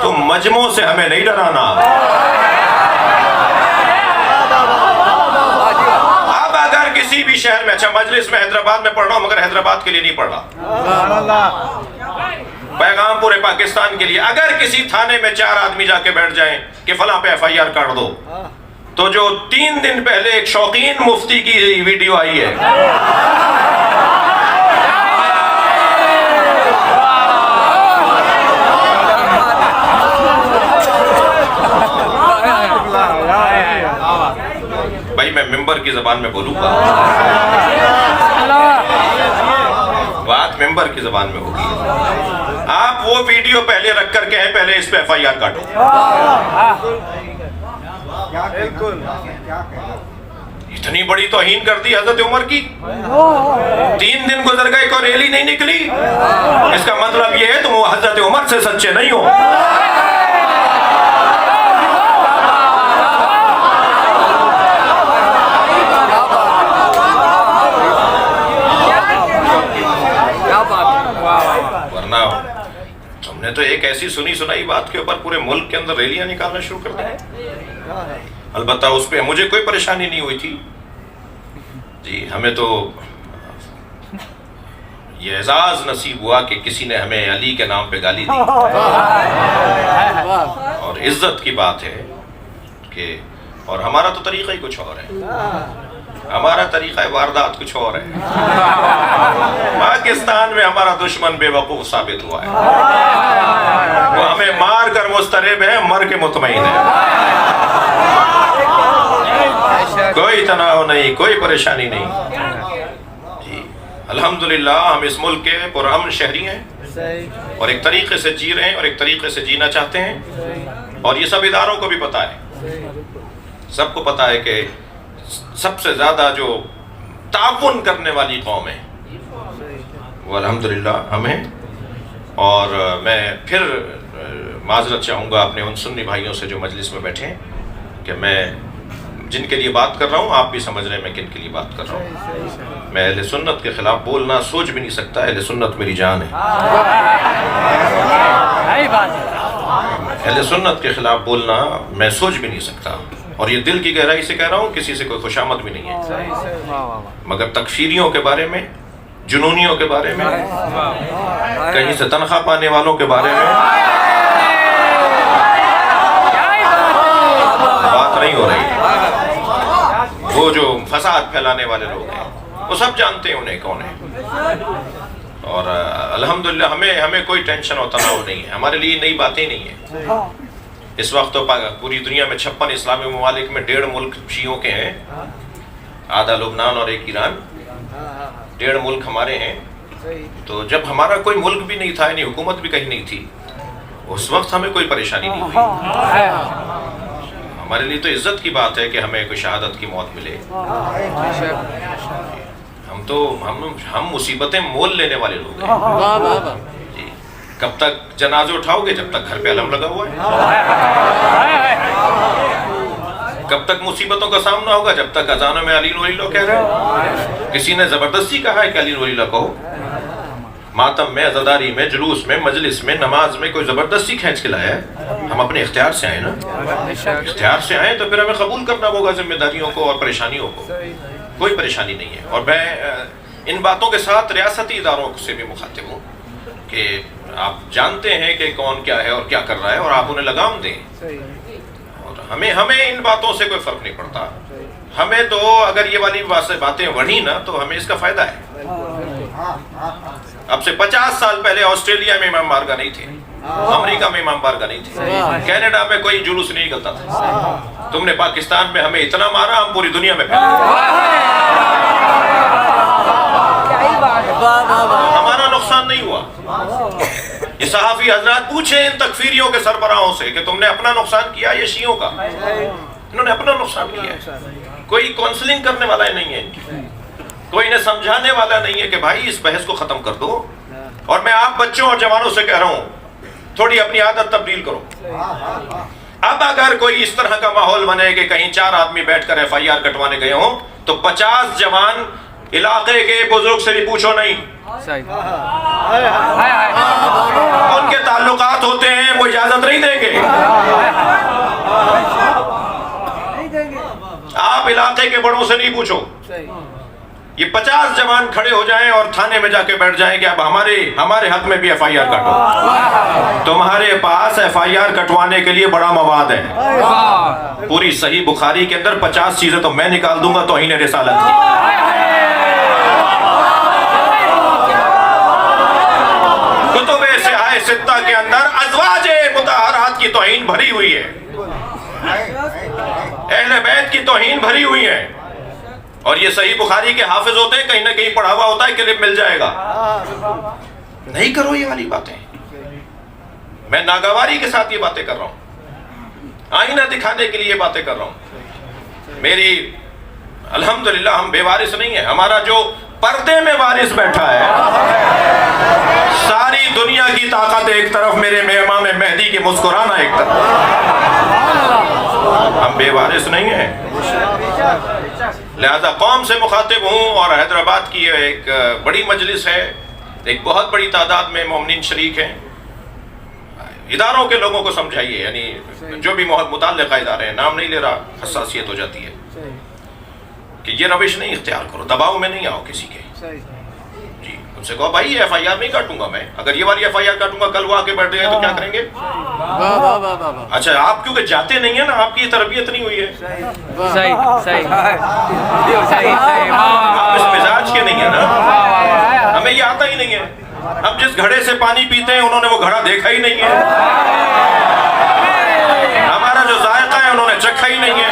تو مجموع سے ہمیں نہیں ڈرانا۔ اب اگر کسی بھی شہر میں، اچھا مجلس میں حیدرآباد میں پڑھ رہا ہوں مگر حیدرآباد کے لیے نہیں پڑھ رہا، پیغام پورے پاکستان کے لیے، اگر کسی تھانے میں 4 آدمی جا کے بیٹھ جائیں کہ فلاں پہ FIR کاٹ دو، تو جو 3 دن پہلے ایک شوقین مفتی کی ویڈیو آئی ہے، بھائی میں ممبر کی زبان میں بولوں گا، بات ممبر کی زبان میں ہوگی، آپ وہ ویڈیو پہلے رکھ کر کہیں پہلے اس پہ FIR کاٹو۔ اتنی بڑی توہین کر دی حضرت عمر کی، 3 دن گزر گئے کوئی ریلی نہیں نکلی، اس کا مطلب یہ ہے تم حضرت عمر سے سچے نہیں ہو۔ ورنہ تم نے تو ایک ایسی سنی سنائی بات کے اوپر پورے ملک کے اندر ریلیاں نکالنا شروع کر دیا۔ البتہ اس پہ مجھے کوئی پریشانی نہیں ہوئی تھی جی، ہمیں تو یہ اعزاز نصیب ہوا کہ کسی نے ہمیں علی کے نام پہ گالی دی، اور عزت کی بات ہے کہ، اور ہمارا تو طریقہ ہی کچھ اور ہے، ہمارا طریقہ واردات کچھ اور ہے۔ پاکستان میں ہمارا دشمن بے وقوف ثابت ہوا ہے، وہ ہمیں مار کر مسترب ہے، مر کے مطمئن ہے، کوئی تناؤ نہیں، کوئی پریشانی نہیں جی۔ الحمدللہ ہم اس ملک کے پرامن شہری ہیں، اور ایک طریقے سے جی رہے ہیں، اور ایک طریقے سے جینا چاہتے ہیں، اور یہ سب اداروں کو بھی پتا ہے، سب کو پتا ہے کہ سب سے زیادہ جو تعاون کرنے والی قوم ہے وہ الحمدللہ ہمیں۔ اور میں پھر معذرت چاہوں گا اپنے ان سنی بھائیوں سے جو مجلس میں بیٹھے ہیں، کہ میں جن کے لیے بات کر رہا ہوں آپ بھی سمجھ رہے ہیں میں کن کے لیے بات کر رہا ہوں۔ میں اہل سنت کے خلاف بولنا سوچ بھی نہیں سکتا، اہل سنت میری جان ہے، اہل سنت کے خلاف بولنا میں سوچ بھی نہیں سکتا، اور یہ دل کی گہرائی سے کہہ رہا ہوں، کسی سے کوئی خوشامد بھی نہیں ہے، مگر تکفیریوں کے بارے میں، جنونیوں کے بارے میں، کہیں سے تنخواہ پانے والوں کے بارے میں بات نہیں ہو رہی۔ وہ جو فساد پھیلانے والے لوگ ہیں وہ سب جانتے ہیں انہیں کون ہے، اور الحمدللہ ہمیں کوئی ٹینشن اور تناؤ نہیں ہے، ہمارے لیے نئی باتیں نہیں ہیں۔ اس وقت تو پوری دنیا میں 56 اسلامی ممالک میں 1.5 ملک شیعوں کے ہیں، آدھا لبنان اور 1 ایران، 1.5 ملک ہمارے ہیں۔ تو جب ہمارا کوئی ملک بھی نہیں تھا، یعنی حکومت بھی کہیں نہیں تھی، اس وقت ہمیں کوئی پریشانی نہیں ہوئی۔ ہمارے لیے تو عزت کی بات ہے کہ ہمیں کوئی شہادت کی موت ملے، ہم مصیبتیں مول لینے والے لوگ ہیں جی۔ کب تک جنازے اٹھاؤ گے؟ جب تک گھر پہ علم لگا ہوا ہے۔ کب تک مصیبتوں کا سامنا ہوگا؟ جب تک اذانوں میں علی ولی اللہ کہہ رہے ہیں۔ کسی نے زبردستی کہا ہے کہ علی ولی اللہ کہو؟ ماتم میں، عزاداری میں، جلوس میں، مجلس میں، نماز میں کوئی زبردستی کھینچ کے لایا ہے؟ ہم اپنے اختیار سے آئے نا، اختیار سے آئے تو پھر ہمیں قبول کرنا ہوگا ذمہ داریوں کو اور پریشانیوں کو، کوئی پریشانی نہیں ہے۔ اور میں ان باتوں کے ساتھ ریاستی اداروں سے بھی مخاطب ہوں کہ آپ جانتے ہیں کہ کون کیا ہے اور کیا کر رہا ہے، اور آپ انہیں لگام دیں، اور ہمیں ان باتوں سے کوئی فرق نہیں پڑتا۔ ہمیں تو اگر یہ والی باتیں بڑھی نا تو ہمیں اس کا فائدہ ہے۔ اب سے 50 سال پہلے آسٹریلیا میں امام بارگاہ نہیں تھے، امریکہ میں امام بارگاہ نہیں تھے، کینیڈا میں کوئی جلوس نہیں نکلتا تھا۔ تم نے پاکستان میں ہمیں اتنا مارا، ہم پوری دنیا میں ہمارا نقصان نہیں ہوا۔ یہ صحافی حضرات پوچھیں ان تکفیریوں کے سربراہوں سے کہ تم نے اپنا نقصان کیا یہ شیعوں کا؟ انہوں نے اپنا نقصان کیا ہے۔ کوئی کونسلنگ کرنے والا ہی نہیں ہے ان کی، کوئی انہیں سمجھانے والا نہیں ہے کہ بھائی اس بحث کو ختم کر دو۔ اور میں آپ بچوں اور جوانوں سے کہہ رہا ہوں تھوڑی اپنی عادت تبدیل کرو۔ اب اگر کوئی اس طرح کا ماحول بنے کہ کہیں 4 آدمی بیٹھ کر FIR کٹوانے گئے ہوں تو 50 جوان علاقے کے بزرگ سے بھی پوچھو نہیں، ان کے تعلقات ہوتے ہیں، وہ اجازت نہیں دیں گے۔ آپ علاقے کے بڑوں سے نہیں پوچھو، یہ 50 جوان کھڑے ہو جائیں اور تھانے میں جا کے بیٹھ جائیں کہ اب ہمارے حق میں بھی ایف آئی آر کٹو. تمہارے پاس ایف آئی آر کٹوانے کے لیے بڑا مواد ہے. پوری صحیح بخاری کے اندر 50 چیزیں تو میں نکال دوں گا توہین رسالت کی. کتب صحاح ستہ کے اندر ازواج مطہرات کی توہین بھری ہوئی ہے, اہل بیت کی توہین بھری ہوئی ہے. اور یہ صحیح بخاری کے حافظ ہوتے ہیں, کہیں نہ کہیں پڑھا ہوا ہوتا ہے, کلپ مل جائے گا. نہیں کرو یہ والی باتیں. میں ناگواری کے ساتھ یہ باتیں کر رہا ہوں, آئینہ دکھانے کے لیے یہ باتیں کر رہا ہوں. میری الحمدللہ ہم بے وارث نہیں ہیں. ہمارا جو پردے میں وارث بیٹھا ہے, ساری دنیا کی طاقت ایک طرف, میرے امام مہدی کے مسکرانا ایک طرف. ہم بے وارث نہیں ہیں. لہذا قوم سے مخاطب ہوں, اور حیدرآباد کی ایک بڑی مجلس ہے, ایک بہت بڑی تعداد میں مومنین شریک ہیں. اداروں کے لوگوں کو سمجھائیے, یعنی جو بھی متعلقہ ادارے ہیں, نام نہیں لے رہا, حساسیت ہو جاتی ہے, کہ یہ روش نہیں اختیار کرو, دباؤ میں نہیں آؤ کسی کے. جی ان سے کہو بھائی ایف آئی آر نہیں کاٹوں گا میں, اگر یہ والی ایف آئی آر کاٹوں گا کل وہ آ کے بیٹھ گئے تو کیا کریں گے؟ اچھا آپ کیونکہ جاتے نہیں ہیں نا, آپ کی تربیت نہیں ہوئی ہے, آپ اس مزاج کے نہیں ہیں نا, ہمیں یہ آتا ہی نہیں ہے. ہم جس گھڑے سے پانی پیتے ہیں انہوں نے وہ گھڑا دیکھا ہی نہیں ہے, ہمارا جو ذائقہ ہے انہوں نے چکھا ہی نہیں ہے,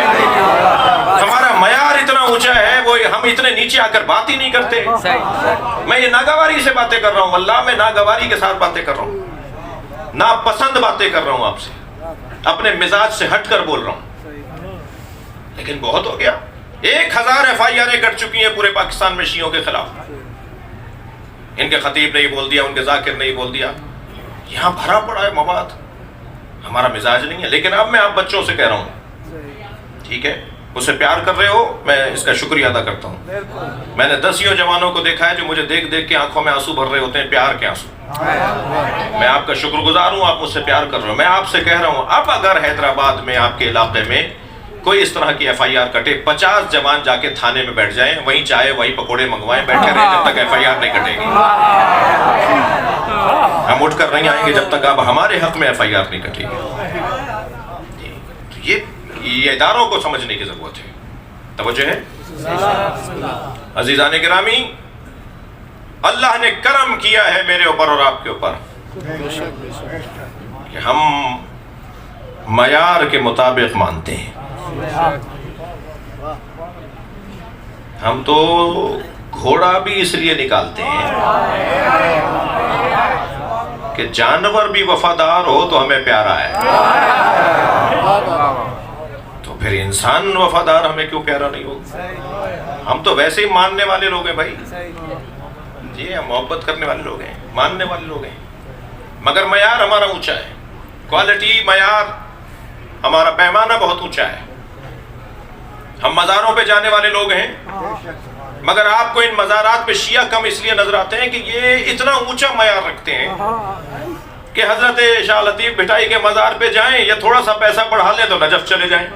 ہمارا معیار اتنا اونچا ہے وہ ہم اتنے نیچے آ کر بات ہی نہیں کرتے. میں یہ ناگواری سے باتیں کر رہا ہوں, واللہ میں ناگواری کے ساتھ باتیں کر رہا ہوں, ناپسند باتیں کر رہا ہوں آپ سے, اپنے مزاج سے ہٹ کر بول رہا ہوں. لیکن بہت ہو گیا. 1000 ایف آئی آریں کٹ چکی ہیں پورے پاکستان میں شیعوں کے خلاف. ان کے خطیب نہیں بول دیا, ان کے ذاکر نہیں بول دیا, یہاں بھرا پڑا ہے مواد. ہمارا مزاج نہیں ہے. لیکن اب میں آپ بچوں سے کہہ رہا ہوں, ٹھیک ہے مجھ سے پیار کر رہے ہو, میں اس کا شکریہ ادا کرتا ہوں. میں نے 10 جوانوں کو دیکھا ہے جو مجھے دیکھ دیکھ کے آنکھوں میں آنسو بھر رہے ہوتے ہیں, پیار کے آنسو. میں آپ کا شکر گزار ہوں, آپ مجھ سے پیار کر رہے ہو. میں آپ سے کہہ رہا ہوں, اب اگر حیدرآباد میں آپ کے علاقے میں کوئی اس طرح کی ایف آئی آر کٹے, 50 جوان جا کے تھانے میں بیٹھ جائیں, وہیں چائے وہیں پکوڑے منگوائیں, بیٹھے رہیں جب تک ایف آئی آر نہیں کٹے گی. ہم اٹھ کر نہیں آئیں گے جب تک اب ہمارے حق میں ایف آئی آر نہیں کٹے گی. یہ اداروں کو سمجھنے کی ضرورت ہے. توجہ ہے عزیزان گرامی, اللہ نے کرم کیا ہے میرے اوپر اور آپ کے اوپر کہ ہم معیار کے مطابق مانتے ہیں. ہم تو گھوڑا بھی اس لیے نکالتے ہیں کہ جانور بھی وفادار ہو تو ہمیں پیارا ہے, تو پھر انسان وفادار ہمیں کیوں پیارا نہیں ہوگا؟ ہم تو ویسے ہی ماننے والے لوگ ہیں بھائی. جی ہم محبت کرنے والے لوگ ہیں, ماننے والے لوگ ہیں, مگر معیار ہمارا اونچا ہے. کوالٹی معیار ہمارا پیمانہ بہت اونچا ہے. ہم مزاروں پہ جانے والے لوگ ہیں, مگر آپ کو ان مزارات پہ شیعہ کم اس لیے نظر آتے ہیں کہ یہ اتنا اونچا معیار رکھتے ہیں کہ حضرت شاہ لطیف بھٹائی کے مزار پہ جائیں یا تھوڑا سا پیسہ بڑھا لیں تو نجف چلے جائیں.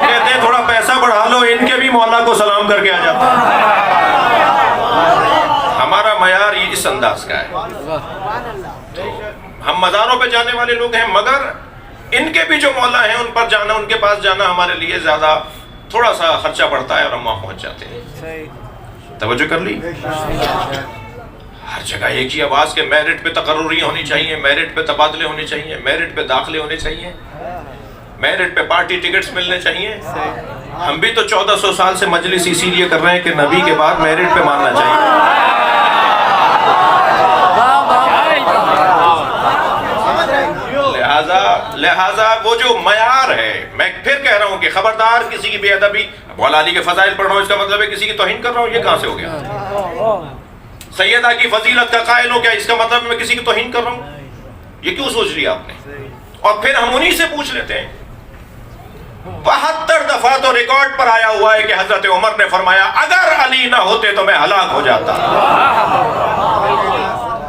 کہتے ہیں تھوڑا پیسہ بڑھا لو, ان کے بھی مولا کو سلام کر کے آ جاتا. ہمارا معیار یہ اس انداز کا ہے. تو ہم مزاروں پہ جانے والے لوگ ہیں, مگر ان کے بھی جو مولا ہیں ان پر جانا, ان کے پاس جانا ہمارے لیے زیادہ تھوڑا سا خرچہ پڑتا ہے اور ہم وہاں پہنچ جاتے ہیں. توجہ کر لی. ہر جگہ ایک ہی آواز کے میرٹ پہ تقرری ہونی چاہیے, میرٹ پہ تبادلے ہونے چاہیے, میرٹ پہ داخلے ہونے چاہیے, میرٹ پہ پارٹی ٹکٹس ملنے چاہیے. ہم بھی تو 1400 سال سے مجلس اسی لیے کر رہے ہیں کہ نبی کے بعد میرٹ پہ ماننا چاہیے. لہذا وہ جو معیار ہے, میں پھر کہہ رہا ہوں کہ خبردار کسی کی بے ادبی, مولا علی کے فضائل پڑھ رہا ہوں اس کا مطلب ہے کسی کی توہین کر رہا ہوں, یہ کہاں سے ہو گیا؟ سیدہ کی فضیلت کا قائل ہو گیا, اس کا مطلب میں کسی کی توہین کر رہا ہوں, یہ کیوں سوچ لیا آپ نے؟ اور پھر ہم انہی سے پوچھ لیتے ہیں. 72 دفعہ تو ریکارڈ پر آیا ہوا ہے کہ حضرت عمر نے فرمایا اگر علی نہ ہوتے تو میں ہلاک ہو جاتا.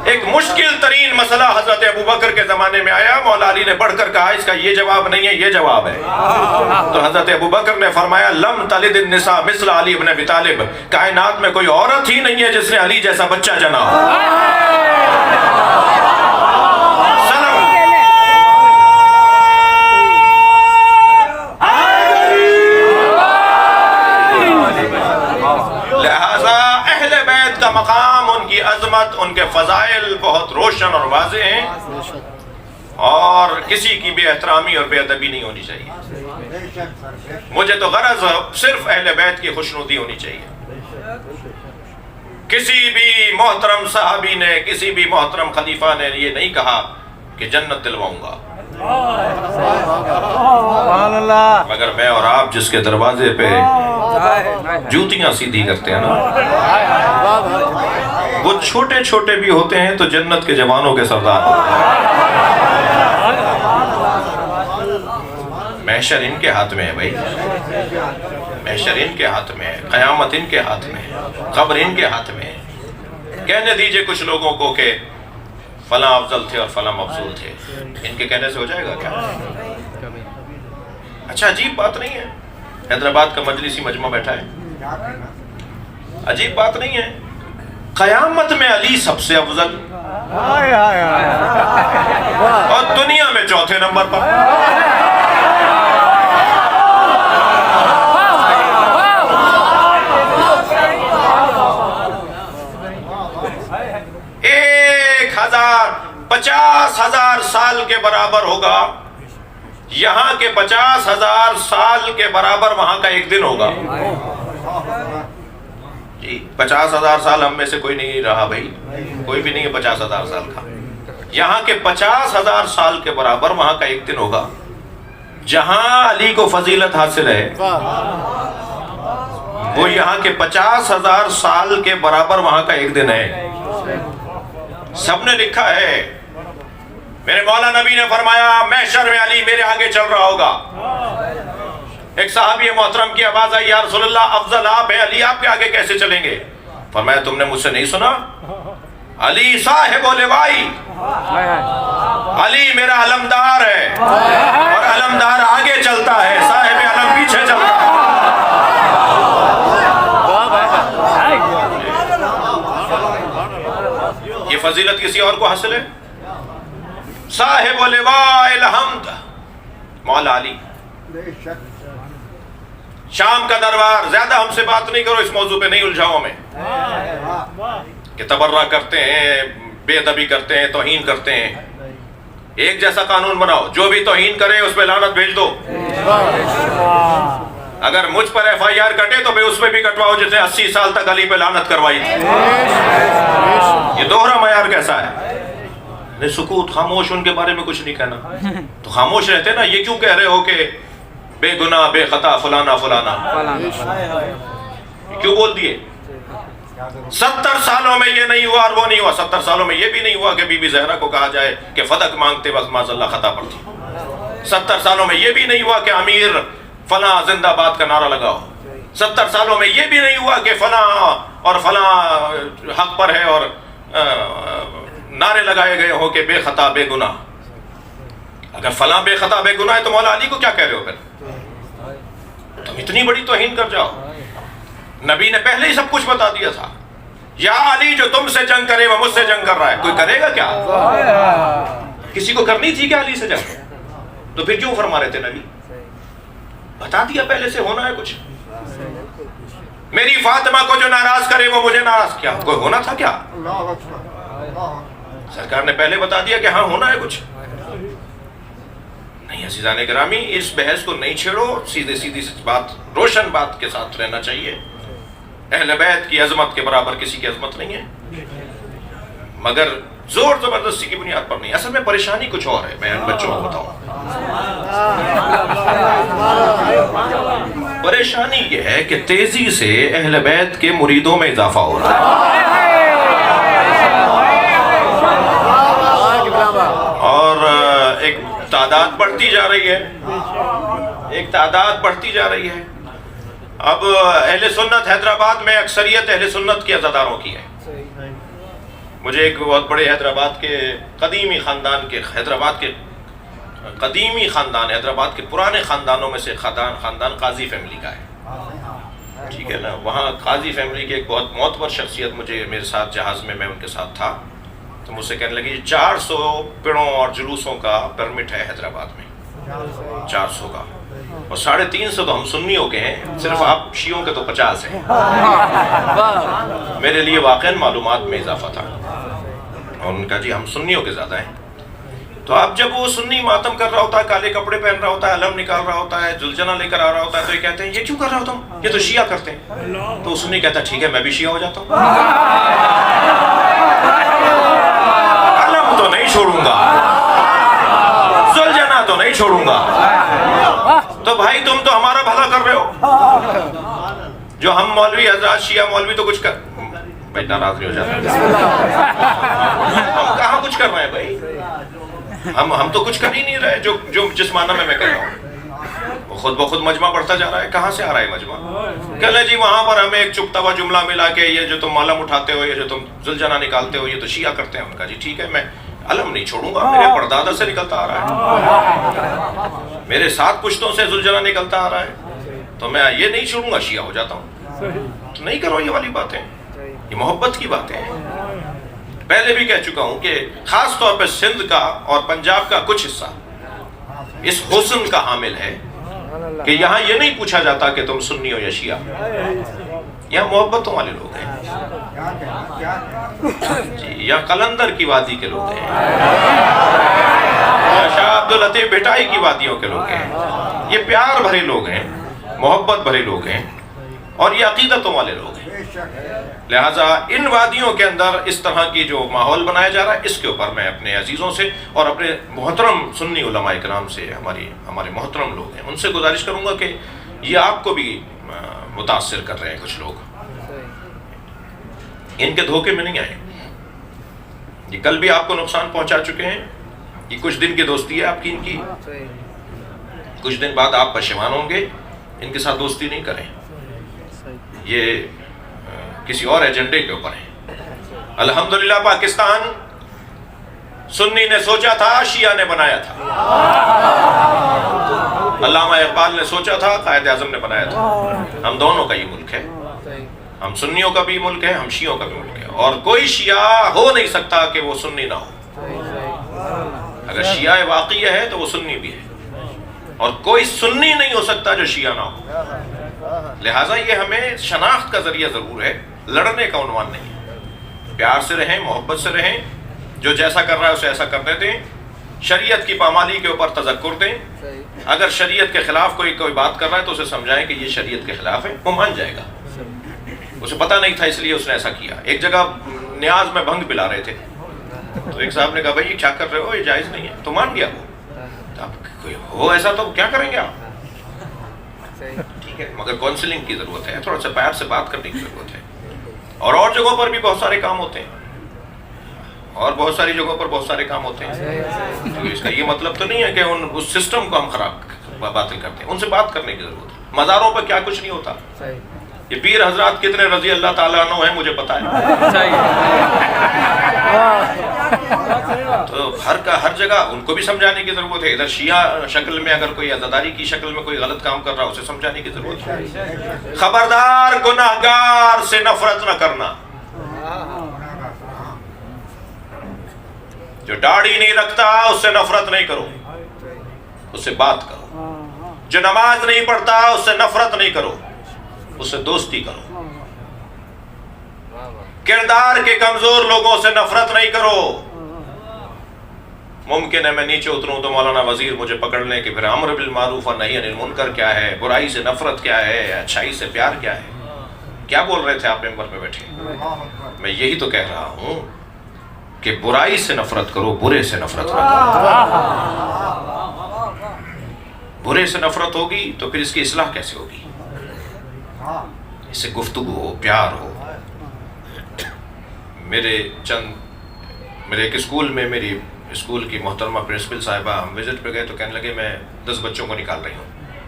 ایک مشکل ترین مسئلہ حضرت ابوبکر کے زمانے میں آیا، مولا علی نے بڑھ کر کہا اس کا یہ جواب نہیں ہے، یہ جواب ہے۔ تو حضرت ابوبکر نے فرمایا لم تلد النساء مثل علی بن ابی طالب، کائنات میں کوئی عورت ہی نہیں ہے جس نے علی جیسا بچہ جنا ہو۔ لہذا اہل بیت کا مقام، ان کی عظمت، ان کے فضائل بہت روشن اور واضح ہیں، اور کسی کی بے احترامی اور بے ادبی نہیں ہونی چاہیے۔ مجھے تو غرض صرف اہل بیت کی خوشنودی ہونی چاہیے۔ کسی بھی محترم صحابی نے، کسی بھی محترم خلیفہ نے یہ نہیں کہا کہ جنت دلواؤں گا، مگر میں اور آپ جس کے دروازے پہ جوتیاں سیدھی کرتے ہیں نا، وہ چھوٹے چھوٹے بھی ہوتے ہیں تو جنت کے جوانوں کے سردار ہوتے ہیں۔ محشر ان کے ہاتھ میں ہے بھائی، محشر ان کے ہاتھ میں ہے، قیامت ان کے ہاتھ میں ہے، قبر ان کے ہاتھ میں ہے۔ کہنے دیجئے کچھ لوگوں کو کہ فلاں افضل تھے اور فلاں مفضول تھے، ان کے کہنے سے ہو جائے گا کیا؟ اچھا عجیب بات نہیں ہے، حیدرآباد کا مجلسی مجمع بیٹھا ہے، عجیب بات نہیں ہے، قیامت میں علی سب سے افضل اور دنیا میں چوتھے نمبر پر۔ ایک 50,000 سال کے برابر ہوگا، یہاں کے 50,000 سال کے برابر وہاں کا ایک دن ہوگا۔ جی 50,000 سال ہم میں سے کوئی نہیں رہا بھائی، کوئی بھی نہیں ہے 50,000 سال کا، یہاں کے 50,000 سال کے برابر وہاں کا ایک دن ہوگا۔ جہاں علی کو فضیلت حاصل ہے وہ یہاں کے 50,000 سال کے برابر وہاں کا ایک دن ہے۔ سب نے لکھا ہے، میرے مولا نبی نے فرمایا محشر میں علی میرے آگے چل رہا ہوگا۔ ایک صحابی محترم کی آواز آئی، یا رسول اللہ افضل آپ ہیں، علی آپ کے آگے کیسے چلیں گے؟ فرمایا تم نے مجھ سے نہیں سنا؟ علی صاحب و لوائی، علی میرا علمدار ہے، اور علمدار آگے چلتا ہے، صاحب علم پیچھے چلتا ہے۔ یہ فضیلت کسی اور کو حاصل ہے؟ صاحب لواء الحمد مولا علی۔ شام کا دربار، زیادہ ہم سے بات نہیں کرو اس موضوع پہ، نہیں الجھاؤ ہمیں کہ تبرہ کرتے ہیں، بے ادبی کرتے ہیں، توہین کرتے ہیں۔ ایک جیسا قانون بناؤ، جو بھی توہین کرے اس پہ لعنت بھیج دو۔ اگر مجھ پر FIR کٹے تو اس پہ بھی کٹواؤ جس نے 80 سال تک علی پہ لعنت کروائی تھی۔ یہ دوہرا معیار کیسا ہے؟ سکوت، خاموش، ان کے بارے میں کچھ نہیں کہنا، تو خاموش رہتے نا۔ یہ کیوں کہہ رہے ہو کہ بے گناہ بے خطا فلانا فلانا؟ کیوں بول دیے؟ 70 سالوں میں یہ نہیں ہوا اور وہ نہیں ہوا، 70 سالوں میں یہ بھی نہیں ہوا کہ بی بی زہرا کو کہا جائے کہ فدق مانگتے وقت معاذ اللہ خطا پڑتی۔ 70 سالوں میں یہ بھی نہیں ہوا کہ امیر فلاں زندہ باد کا نعرہ لگاؤ۔ 70 سالوں میں یہ بھی نہیں ہوا کہ فلاں اور فلاں حق پر ہے اور نعرے لگائے گئے ہو کہ بے خطا بے گناہ۔ اگر فلاں بے خطا بے گناہ ہے تو مولا علی کو کیا کہہ رہے ہو پھر؟ تم اتنی بڑی توہین کر جاؤ۔ نبی نے پہلے ہی سب کچھ بتا دیا تھا، یا علی جو تم سے جنگ کرے وہ مجھ سے جنگ کر رہا ہے۔ کوئی کرے گا کیا؟ کسی کو کرنی تھی کیا علی سے جنگ؟ تو پھر کیوں فرما رہے تھے نبی؟ بتا دیا پہلے سے ہونا ہے کچھ۔ میری فاطمہ کو جو ناراض کرے وہ مجھے ناراض کیا، کوئی ہونا تھا کیا؟ سرکار نے پہلے بتا دیا کہ ہاں ہونا ہے کچھ۔ نہیں عزیزان گرامی، اس بحث کو نہیں چھیڑو، سیدھے سیدھی بات، روشن بات کے ساتھ رہنا چاہیے۔ اہل بیت کی عظمت کے برابر کسی کی عظمت نہیں ہے، مگر زور زبردستی کی بنیاد پر نہیں۔ اصل میں پریشانی کچھ اور ہے، میں بچوں کو بتاؤں۔ پریشانی یہ ہے کہ تیزی سے اہل بیت کے مریدوں میں اضافہ ہو رہا ہے، اور ایک تعداد بڑھتی جا رہی ہے، ایک تعداد بڑھتی جا رہی ہے۔ اب اہل سنت حیدرآباد میں اکثریت اہل سنت کی عزاداروں کی ہے، مجھے ایک بہت بڑے حیدرآباد کے قدیمی پرانے خاندانوں میں سے خاندان قاضی فیملی کا ہے، ٹھیک ہے نا. وہاں قاضی فیملی کے ایک بہت معتبر شخصیت میرے ساتھ جہاز میں ان کے ساتھ تھا، تو مجھ سے کہنے لگی 400 پڑوں اور جلوسوں کا پرمٹ ہے حیدرآباد میں، 400 کا، اور 350 تو ہم سنیوں کے ہیں، صرف آپ شیعوں کے تو 50 ہیں. میرے لیے واقعاً معلومات میں اضافہ تھا. اور ان کا جی ہم سنیوں کے زیادہ ہیں. تو اب جب وہ سنی ماتم کر رہا ہوتا ہے، کالے کپڑے پہن رہا ہوتا ہے، علم نکال رہا ہوتا ہے، زلجنہ لے کر آ رہا ہوتا ہے، تو یہ کہتے ہیں یہ کیوں کر رہا ہو تم؟ یہ تو شیعہ کرتے ہیں. تو سنی کہتا ہے ٹھیک ہے میں بھی شیعہ ہو جاتا ہوں، علم تو نہیں چھوڑوں گا، زلجنہ تو نہیں چھوڑوں گا. تو بھائی تم تو ہمارا بھلا کر رہے ہو. جو ہم مولوی حضرات شیعہ مولوی تو کچھ کر، بھائی ناراض نہیں ہو جاتا، ہم کہاں کچھ کر رہے ہیں بھائی، ہم تو کچھ کر ہی نہیں رہے. جو جس معنی میں کہہ رہا ہوں وہ خود بخود مجمع بڑھتا جا رہا ہے. کہاں سے آ رہا ہے مجمع؟ کہہ لیں جی وہاں پر ہمیں ایک چپتا ہوا جملہ ملا کہ یہ جو تم معلم اٹھاتے ہو، یہ جو تم زلجنہ نکالتے ہو، یہ تو شیعہ کرتے ہیں. ان کا جی ٹھیک ہے میں علم نہیں چھوڑوں گا، میرے پردادا سے نکلتا آ رہا ہے، میرے 7 پشتوں سے زلجنہ نکلتا آ رہا ہے، تو میں یہ نہیں چھوڑوں گا، شیعہ ہو جاتا ہوں. تو نہیں کرو یہ والی باتیں، یہ محبت کی باتیں ہیں. پہلے بھی کہہ چکا ہوں کہ خاص طور پہ سندھ کا اور پنجاب کا کچھ حصہ اس حسن کا حامل ہے کہ یہاں یہ نہیں پوچھا جاتا کہ تم سنی ہو یا شیعہ، یہاں محبتوں والے لوگ ہیں جی. یہاں قلندر کی وادی کے لوگ ہیں، شاہ عبداللطیف بھٹائی کی وادیوں کے لوگ ہیں. یہ پیار بھرے لوگ ہیں، محبت بھرے لوگ ہیں، اور یہ عقیدتوں والے لوگ ہیں. لہٰذا ان وادیوں کے اندر اس طرح کی جو ماحول بنایا جا رہا ہے، اس کے اوپر میں اپنے عزیزوں سے اور اپنے محترم سنی علماء کرام سے، ہمارے محترم لوگ ہیں، ان سے گزارش کروں گا کہ یہ آپ کو بھی متاثر کر رہے ہیں. کچھ لوگ ان کے دھوکے میں نہیں آئے، یہ کل بھی آپ کو نقصان پہنچا چکے ہیں. یہ کچھ دن کی دوستی ہے آپ کی، ان کی کچھ دن بعد آپ پشیمان ہوں گے. ان کے ساتھ دوستی نہیں کریں، یہ کسی اور ایجنڈے کے اوپر ہے. الحمدللہ پاکستان سنی نے سوچا تھا، شیعہ نے بنایا تھا. علامہ اقبال نے سوچا تھا، قائد اعظم نے بنایا تھا. ہم دونوں کا یہ ملک ہے، ہم سنیوں کا بھی ملک ہے، ہم شیعوں کا بھی ملک ہے. اور کوئی شیعہ ہو نہیں سکتا کہ وہ سنی نہ ہو. اگر شیعہ واقعی ہے تو وہ سنی بھی ہے، اور کوئی سنی نہیں ہو سکتا جو شیعہ نہ ہو. لہٰذا یہ ہمیں شناخت کا ذریعہ ضرور ہے، لڑنے کا عنوان نہیں ہے. پیار سے رہیں، محبت سے رہیں، جو جیسا کر رہا ہے اسے ایسا کرنے دیں. شریعت کی پامالی کے اوپر تذکر دیں. اگر شریعت کے خلاف کوئی بات کر رہا ہے تو اسے سمجھائیں کہ یہ شریعت کے خلاف ہے، وہ مان جائے گا. اسے پتہ نہیں تھا اس لیے اس نے ایسا کیا. ایک جگہ نیاز میں بھنگ پلا رہے تھے، تو ایک صاحب نے کہا بھائی یہ کیا کر رہے ہو، یہ جائز نہیں ہے. تو مان گیا وہ. اب کوئی ہو ایسا تو کیا کریں گے آپ؟ ٹھیک ہے، مگر کاؤنسلنگ کی ضرورت ہے، تھوڑا سا پیار سے بات کرنے کی ضرورت ہے. اور جگہوں پر بھی بہت سارے کام ہوتے ہیں، اور بہت ساری جگہوں پر بہت سارے کام ہوتے ہیں. تو اس کا یہ مطلب تو نہیں ہے کہ اس سسٹم کو ہم خراب باطل کرتے ہیں. ان سے بات کرنے کی ضرورت ہے. مزاروں پر کیا کچھ نہیں ہوتا. یہ پیر حضرات کتنے رضی اللہ تعالیٰ عنہ ہیں مجھے پتا ہے. تو ہر جگہ ان کو بھی سمجھانے کی ضرورت ہے. ادھر شیعہ شکل میں اگر کوئی عزاداری کی شکل میں کوئی غلط کام کر رہا ہے اسے سمجھانے کی ضرورت ہے. خبردار گناہگار سے نفرت نہ کرنا. جو داڑھی نہیں رکھتا اس سے نفرت نہیں کرو، اس سے بات کرو. جو نماز نہیں پڑھتا اس سے نفرت نہیں کرو، اس سے دوستی کرو. کردار کے کمزور لوگوں سے نفرت نہیں کرو. ممکن ہے میں نیچے اتروں تو مولانا وزیر مجھے پکڑ لیں کہ پھر امر بالمعروف اور نہی عن المنکر کیا ہے، برائی سے نفرت کیا ہے، اچھائی سے پیار کیا ہے. کیا بول رہے تھے آپ ممبر پہ بیٹھے؟ میں یہی تو کہہ رہا ہوں کہ برائی سے نفرت کرو، برے سے نفرت نہ کرو. برے سے نفرت ہوگی تو پھر اس کی اصلاح کیسے ہوگی؟ اس سے گفتگو ہو، پیار ہو. میرے ایک اسکول میں میری اسکول کی محترمہ پرنسپل صاحبہ، ہم وزٹ پہ گئے تو کہنے لگے میں 10 بچوں کو نکال رہی ہوں.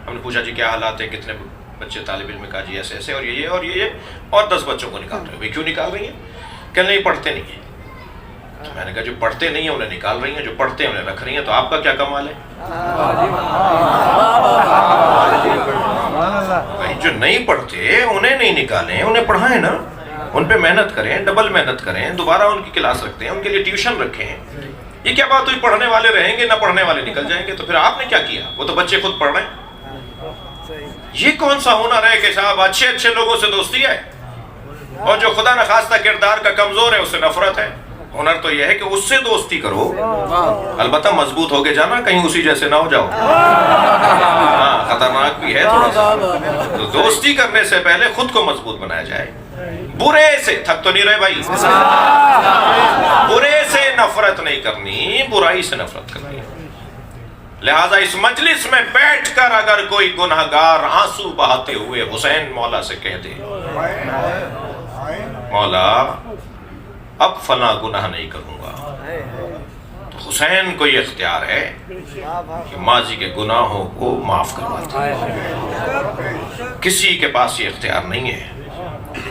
ہم نے پوچھا جی کیا حالات ہیں، کتنے بچے طالب علم؟ کہا جی ایسے ایسے اور یہ اور 10 بچوں کو نکال رہے ہو. بھائی کیوں نکال رہی ہیں؟ کہنے نہیں پڑھتے نہیں ہیں. میں نے کہا جو پڑھتے نہیں ہیں انہیں نکال رہی ہیں، جو پڑھتے ہیں انہیں رکھ رہی ہیں، تو آپ کا کیا کمال ہے؟ بھائی جو نہیں پڑھتے انہیں نہیں نکالیں، انہیں پڑھائیں نا، ان پہ محنت کریں، ڈبل محنت کریں، دوبارہ ان کی کلاس رکھتے ہیں، ان کے لیے ٹیوشن رکھیں۔ یہ کیا بات ہوئی پڑھنے والے رہیں گے نہ پڑھنے والے نکل جائیں گے؟ تو پھر آپ نے کیا کیا؟ وہ تو بچے خود پڑھ رہے ہیں۔ یہ کون سا ہنر ہے کہ صاحب اچھے اچھے لوگوں سے دوستی ہے اور جو خدا نخواستہ کردار کا کمزور ہے اس سے نفرت ہے؟ ہنر تو یہ ہے کہ اس سے دوستی کرو، البتہ مضبوط ہو کے جانا، کہیں اسی جیسے نہ ہو جاؤ، ہاں خطرناک بھی ہے تھوڑا سا۔ تو دوستی کرنے سے پہلے خود کو مضبوط بنایا جائے۔ برے سے، تھک تو نہیں رہے بھائی، برے سے نفرت نہیں کرنی، برائی سے نفرت کرنی۔ لہٰذا اس مجلس میں بیٹھ کر اگر کوئی گناہگار آنسو بہاتے ہوئے حسین مولا سے کہہ دے مولا اب فلاں گناہ نہیں کروں گا، تو حسین کو یہ اختیار ہے کہ ماضی کے گناہوں کو معاف کرواتا ہے۔ کسی کے پاس یہ اختیار نہیں ہے،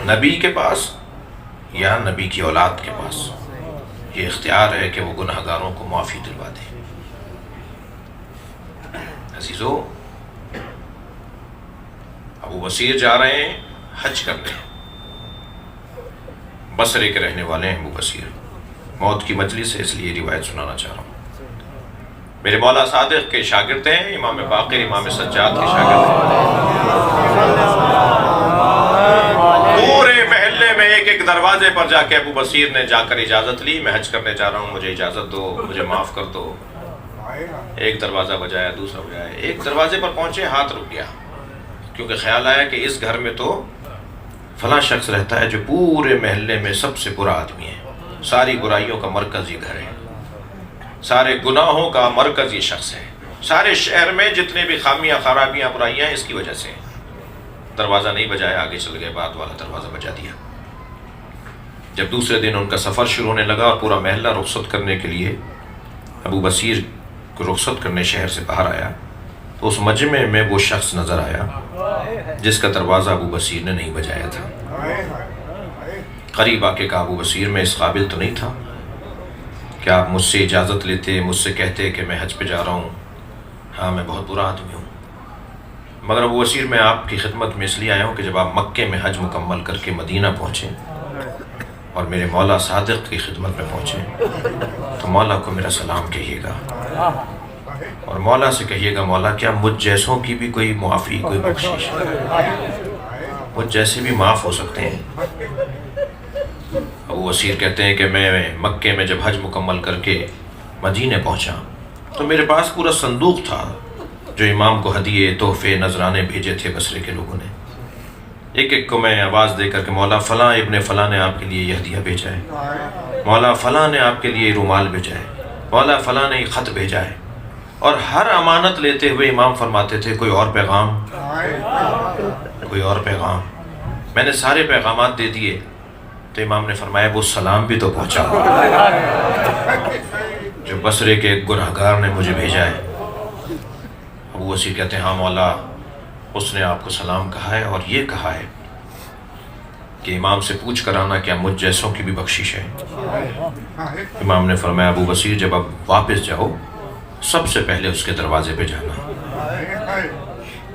نبی کے پاس یا نبی کی اولاد کے پاس یہ اختیار ہے کہ وہ گناہگاروں کو معافی دلوا دے۔ عزیزو، ابو بصیر جا رہے ہیں حج کرنے، بصرے کے رہنے والے ہیں ابو بصیر، موت کی مجلس ہے اس لیے روایت سنانا چاہ رہا ہوں۔ میرے مولا صادق کے شاگرد ہیں، امام باقر امام سجاد کے شاگرد ہیں۔ پورے محلے میں ایک ایک دروازے پر جا کے ابو بصیر نے جا کر اجازت لی، میں حج کرنے جا رہا ہوں، مجھے اجازت دو، مجھے معاف کر دو۔ ایک دروازہ بجایا، دوسرا بجایا، ایک دروازے پر پہنچے، ہاتھ رک گیا، کیونکہ خیال آیا کہ اس گھر میں تو فلاں شخص رہتا ہے جو پورے محلے میں سب سے برا آدمی ہے، ساری برائیوں کا مرکز یہ گھر ہے، سارے گناہوں کا مرکز یہ شخص ہے، سارے شہر میں جتنے بھی خامیاں خرابیاں برائیاں اس کی وجہ سے۔ دروازہ نہیں بجایا، آگے چل گئے، بعد والا دروازہ بجا دیا۔ جب دوسرے دن ان کا سفر شروع ہونے لگا اور پورا محلہ رخصت کرنے کے لیے ابو بصیر کو رخصت کرنے شہر سے باہر آیا، تو اس مجمع میں وہ شخص نظر آیا جس کا دروازہ ابو بصیر نے نہیں بجایا تھا۔ قریب آ کے کہا ابو بصیر میں اس قابل تو نہیں تھا کہ آپ مجھ سے اجازت لیتے، مجھ سے کہتے کہ میں حج پہ جا رہا ہوں، ہاں میں بہت برا آدمی ہوں، مگر ابو بصیر میں آپ کی خدمت میں اس لیے آیا ہوں کہ جب آپ مکے میں حج مکمل کر کے مدینہ پہنچیں اور میرے مولا صادق کی خدمت میں پہنچیں تو مولا کو میرا سلام کہیے گا، اور مولا سے کہیے گا مولا کیا مجھ جیسوں کی بھی کوئی معافی، کوئی بخشش ہے؟ مجھ جیسے بھی معاف ہو سکتے ہیں۔ ابو بصیر کہتے ہیں کہ میں مکے میں جب حج مکمل کر کے مدینے پہنچا تو میرے پاس پورا صندوق تھا جو امام کو ہدیے، تحفے، نذرانے بھیجے تھے بصرے کے لوگوں نے۔ ایک ایک کو میں آواز دے کر کہ مولا فلاں ابن فلاں نے آپ کے لیے یہ ہدیہ بھیجا ہے، مولا فلاں نے آپ کے لیے رومال بھیجا ہے، مولا فلاں نے یہ خط بھیجا ہے، اور ہر امانت لیتے ہوئے امام فرماتے تھے کوئی اور پیغام، کوئی اور پیغام۔ میں نے سارے پیغامات دے دیے تو امام نے فرمایا وہ سلام بھی تو پہنچا جو بصرے کے ایک گناہگار نے مجھے بھیجا ہے۔ ابو بصیر کہتے ہیں ہاں مولا اس نے آپ کو سلام کہا ہے اور یہ کہا ہے کہ امام سے پوچھ کر آنا کیا مجھ جیسوں کی بھی بخشش ہے۔ امام نے فرمایا ابو بصیر جب اب واپس جاؤ سب سے پہلے اس کے دروازے پہ جانا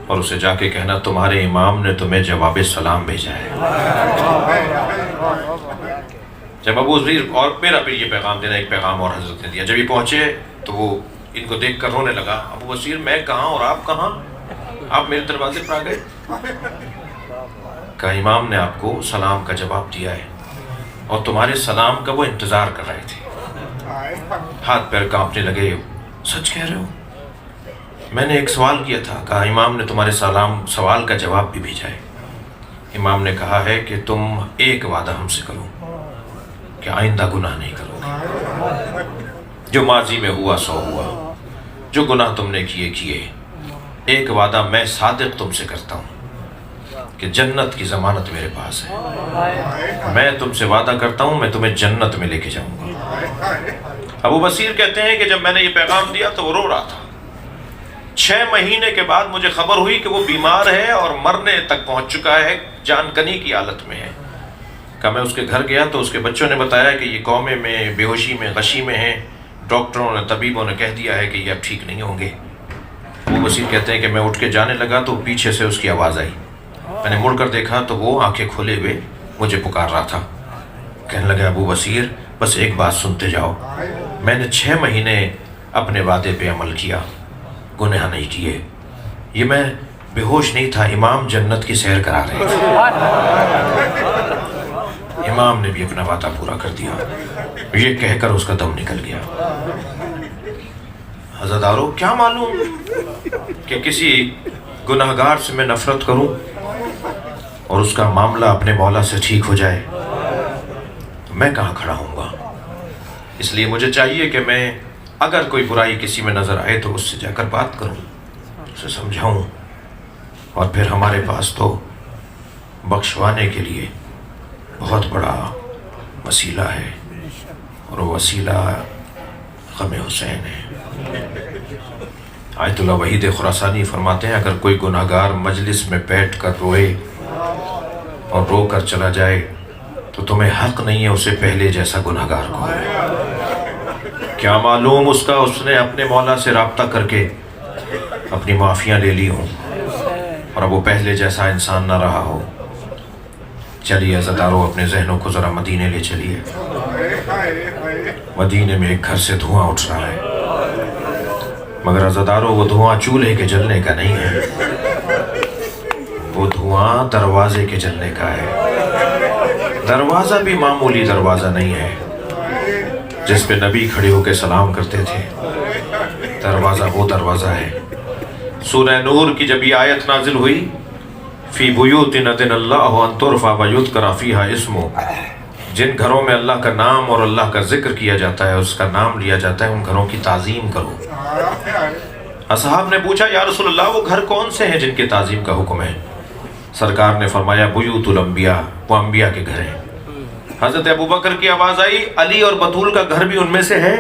اور اسے جا کے کہنا تمہارے امام نے تمہیں جواب سلام بھیجا ہے۔ جب ابو بصیر اور میرا پھر یہ پیغام دینا، ایک پیغام اور حضرت نے دیا۔ جب یہ پہنچے تو وہ ان کو دیکھ کر رونے لگا، ابو بصیر میں کہاں اور آپ کہاں، آپ میرے دروازے پر آ گئے؟ کہا امام نے آپ کو سلام کا جواب دیا ہے اور تمہارے سلام کا وہ انتظار کر رہے تھے۔ ہاتھ پیر کانپنے لگے، سچ کہہ رہے ہو؟ میں نے ایک سوال کیا تھا، کہا امام نے تمہارے سوال کا جواب بھی بھیجا ہے۔ امام نے کہا ہے کہ تم ایک وعدہ ہم سے کرو کہ آئندہ گناہ نہیں کرو گے، جو ماضی میں ہوا سو ہوا، جو گناہ تم نے کیے۔ ایک وعدہ میں صادق تم سے کرتا ہوں کہ جنت کی ضمانت میرے پاس ہے، میں تم سے وعدہ کرتا ہوں میں تمہیں جنت میں لے کے جاؤں گا۔ ابو بصیر کہتے ہیں کہ جب میں نے یہ پیغام دیا تو وہ رو رہا تھا۔ 6 مہینے کے بعد مجھے خبر ہوئی کہ وہ بیمار ہے اور مرنے تک پہنچ چکا ہے، جان کنی کی حالت میں ہے۔ کہ میں اس کے گھر گیا تو اس کے بچوں نے بتایا کہ یہ قومے میں بے ہوشی میں غشی میں ہیں، ڈاکٹروں نے طبیبوں نے کہہ دیا ہے کہ یہ اب ٹھیک نہیں ہوں گے۔ ابو بصیر کہتے ہیں کہ میں اٹھ کے جانے لگا تو پیچھے سے اس کی آواز آئی، میں نے مڑ کر دیکھا تو وہ آنکھیں کھولے ہوئے مجھے پکار رہا تھا۔ کہنے لگا ابو بصیر بس ایک بات سنتے جاؤ، میں نے 6 مہینے اپنے وعدے پہ عمل کیا، گناہ نہیں کیے، یہ میں بے ہوش نہیں تھا، امام جنت کی سیر کرا رہے تھے، امام نے بھی اپنا وعدہ پورا کر دیا، یہ کہہ کر اس کا دم نکل گیا۔ عزادارو کیا معلوم کہ کسی گناہگار سے میں نفرت کروں اور اس کا معاملہ اپنے مولا سے ٹھیک ہو جائے، تو میں کہاں کھڑا ہوں گا؟ اس لیے مجھے چاہیے کہ میں اگر کوئی برائی کسی میں نظر آئے تو اس سے جا کر بات کروں، اسے سمجھاؤں، اور پھر ہمارے پاس تو بخشوانے کے لیے بہت بڑا وسیلہ ہے، اور وہ وسیلہ غم حسین ہے۔ آیت اللہ وحید خراسانی فرماتے ہیں اگر کوئی گناہگار مجلس میں بیٹھ کر روئے اور رو کر چلا جائے تو تمہیں حق نہیں ہے اسے پہلے جیسا گناہگار کو، کیا معلوم اس نے اپنے مولا سے رابطہ کر کے اپنی معافیاں لے لی ہوں اور اب وہ پہلے جیسا انسان نہ رہا ہو۔ چلیے عزادارو اپنے ذہنوں کو ذرا مدینے لے چلیے۔ مدینے میں ایک گھر سے دھواں اٹھ رہا ہے، مگر عزادارو وہ دھواں چولہے کے جلنے کا نہیں ہے، وہ دھواں دروازے کے جلنے کا ہے۔ دروازہ بھی معمولی دروازہ نہیں ہے جس پہ نبی کھڑے ہو کے سلام کرتے تھے، دروازہ وہ دروازہ ہے۔ سورہ نور کی جب یہ آیت نازل ہوئی فی بیوت اذن اللہ ان ترفع ویذکر فیہا اسمہ، جن گھروں میں اللہ کا نام اور اللہ کا ذکر کیا جاتا ہے، اس کا نام لیا جاتا ہے، ان گھروں کی تعظیم کرو۔ اصحاب نے پوچھا یا رسول اللہ وہ گھر کون سے ہیں جن کی تعظیم کا حکم ہے؟ سرکار نے فرمایا بیوت الانبیاء، وہ انبیاء کے گھر ہیں۔ حضرت ابوبکر کی آواز آئی علی اور بطول کا گھر بھی ان میں سے ہے؟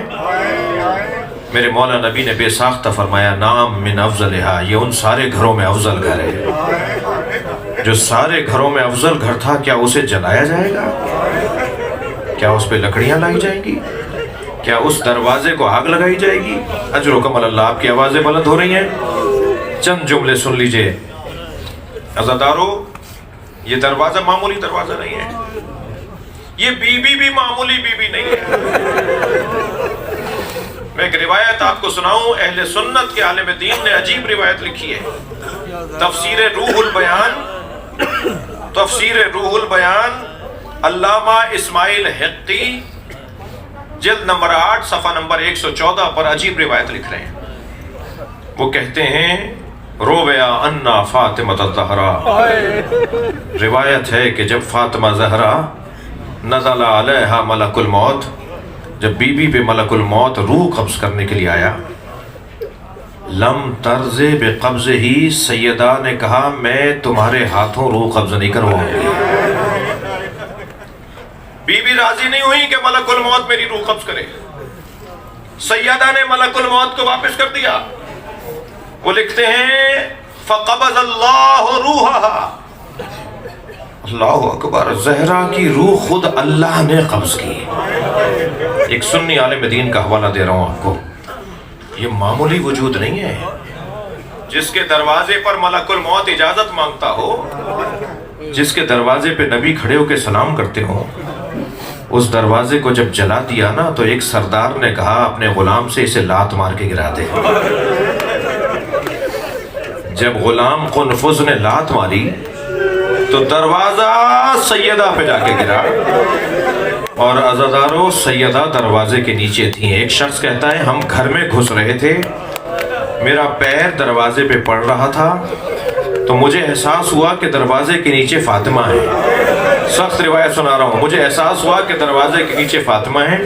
میرے مولا نبی نے بے ساختہ فرمایا نام من افضلہا، یہ ان سارے گھروں میں افضل گھر ہے۔ جو سارے گھروں میں افضل گھر تھا کیا اسے جلایا جائے گا؟ کیا اس پہ لکڑیاں لائی جائیں گی؟ کیا اس دروازے کو آگ لگائی جائے گی؟ اجرکم اللہ، آپ کی آوازیں بلند ہو رہی ہیں، چند جملے سن لیجئے۔ عزادارو یہ دروازہ معمولی دروازہ نہیں ہے، یہ بی بی بھی معمولی بی بی نہیں ہے۔ میں ایک روایت آپ کو سناؤں، اہل سنت کے عالم دین نے عجیب روایت لکھی ہے، تفسیر روح البیان علامہ اسماعیل حقی جلد نمبر 8 صفحہ نمبر 114 پر عجیب روایت لکھ رہے ہیں۔ وہ کہتے ہیں رویا انا فاطمہ الزہرا، روایت ہے کہ جب فاطمہ زہرا نزل علیہا ملک الموت، جب بی بی پہ ملک الموت روح قبض کرنے کے لیے آیا، لم ترز بقبض ہی، سیدہ نے کہا میں تمہارے ہاتھوں روح قبض نہیں کرواؤں گی۔ بی بی راضی نہیں ہوئی کہ ملک الموت میری روح قبض کرے، سیدہ نے ملک الموت کو واپس کر دیا۔ وہ لکھتے ہیں فقبض اللہ روحہا، اللہ اکبر، زہرا کی روح خود اللہ نے قبض کی۔ ایک سنی عالم دین کا حوالہ دے رہا ہوں آپ کو، یہ معمولی وجود نہیں ہے۔ جس کے دروازے پر ملک الموت اجازت مانگتا ہو، جس کے دروازے پہ نبی کھڑے ہو کے سلام کرتے ہو، اس دروازے کو جب جلا دیا نا تو ایک سردار نے کہا اپنے غلام سے اسے لات مار کے گرا دے۔ جب غلام قنفذ نے لات ماری تو دروازہ سیدہ پہ جا کے گرا، اور عزادارو سیدہ دروازے کے نیچے تھیں۔ ایک شخص کہتا ہے ہم گھر میں گھس رہے تھے، میرا پیر دروازے پہ پڑ رہا تھا تو مجھے احساس ہوا کہ دروازے کے نیچے فاطمہ ہے۔ سخت روایت سنا رہا ہوں، مجھے احساس ہوا کہ دروازے کے نیچے فاطمہ ہے،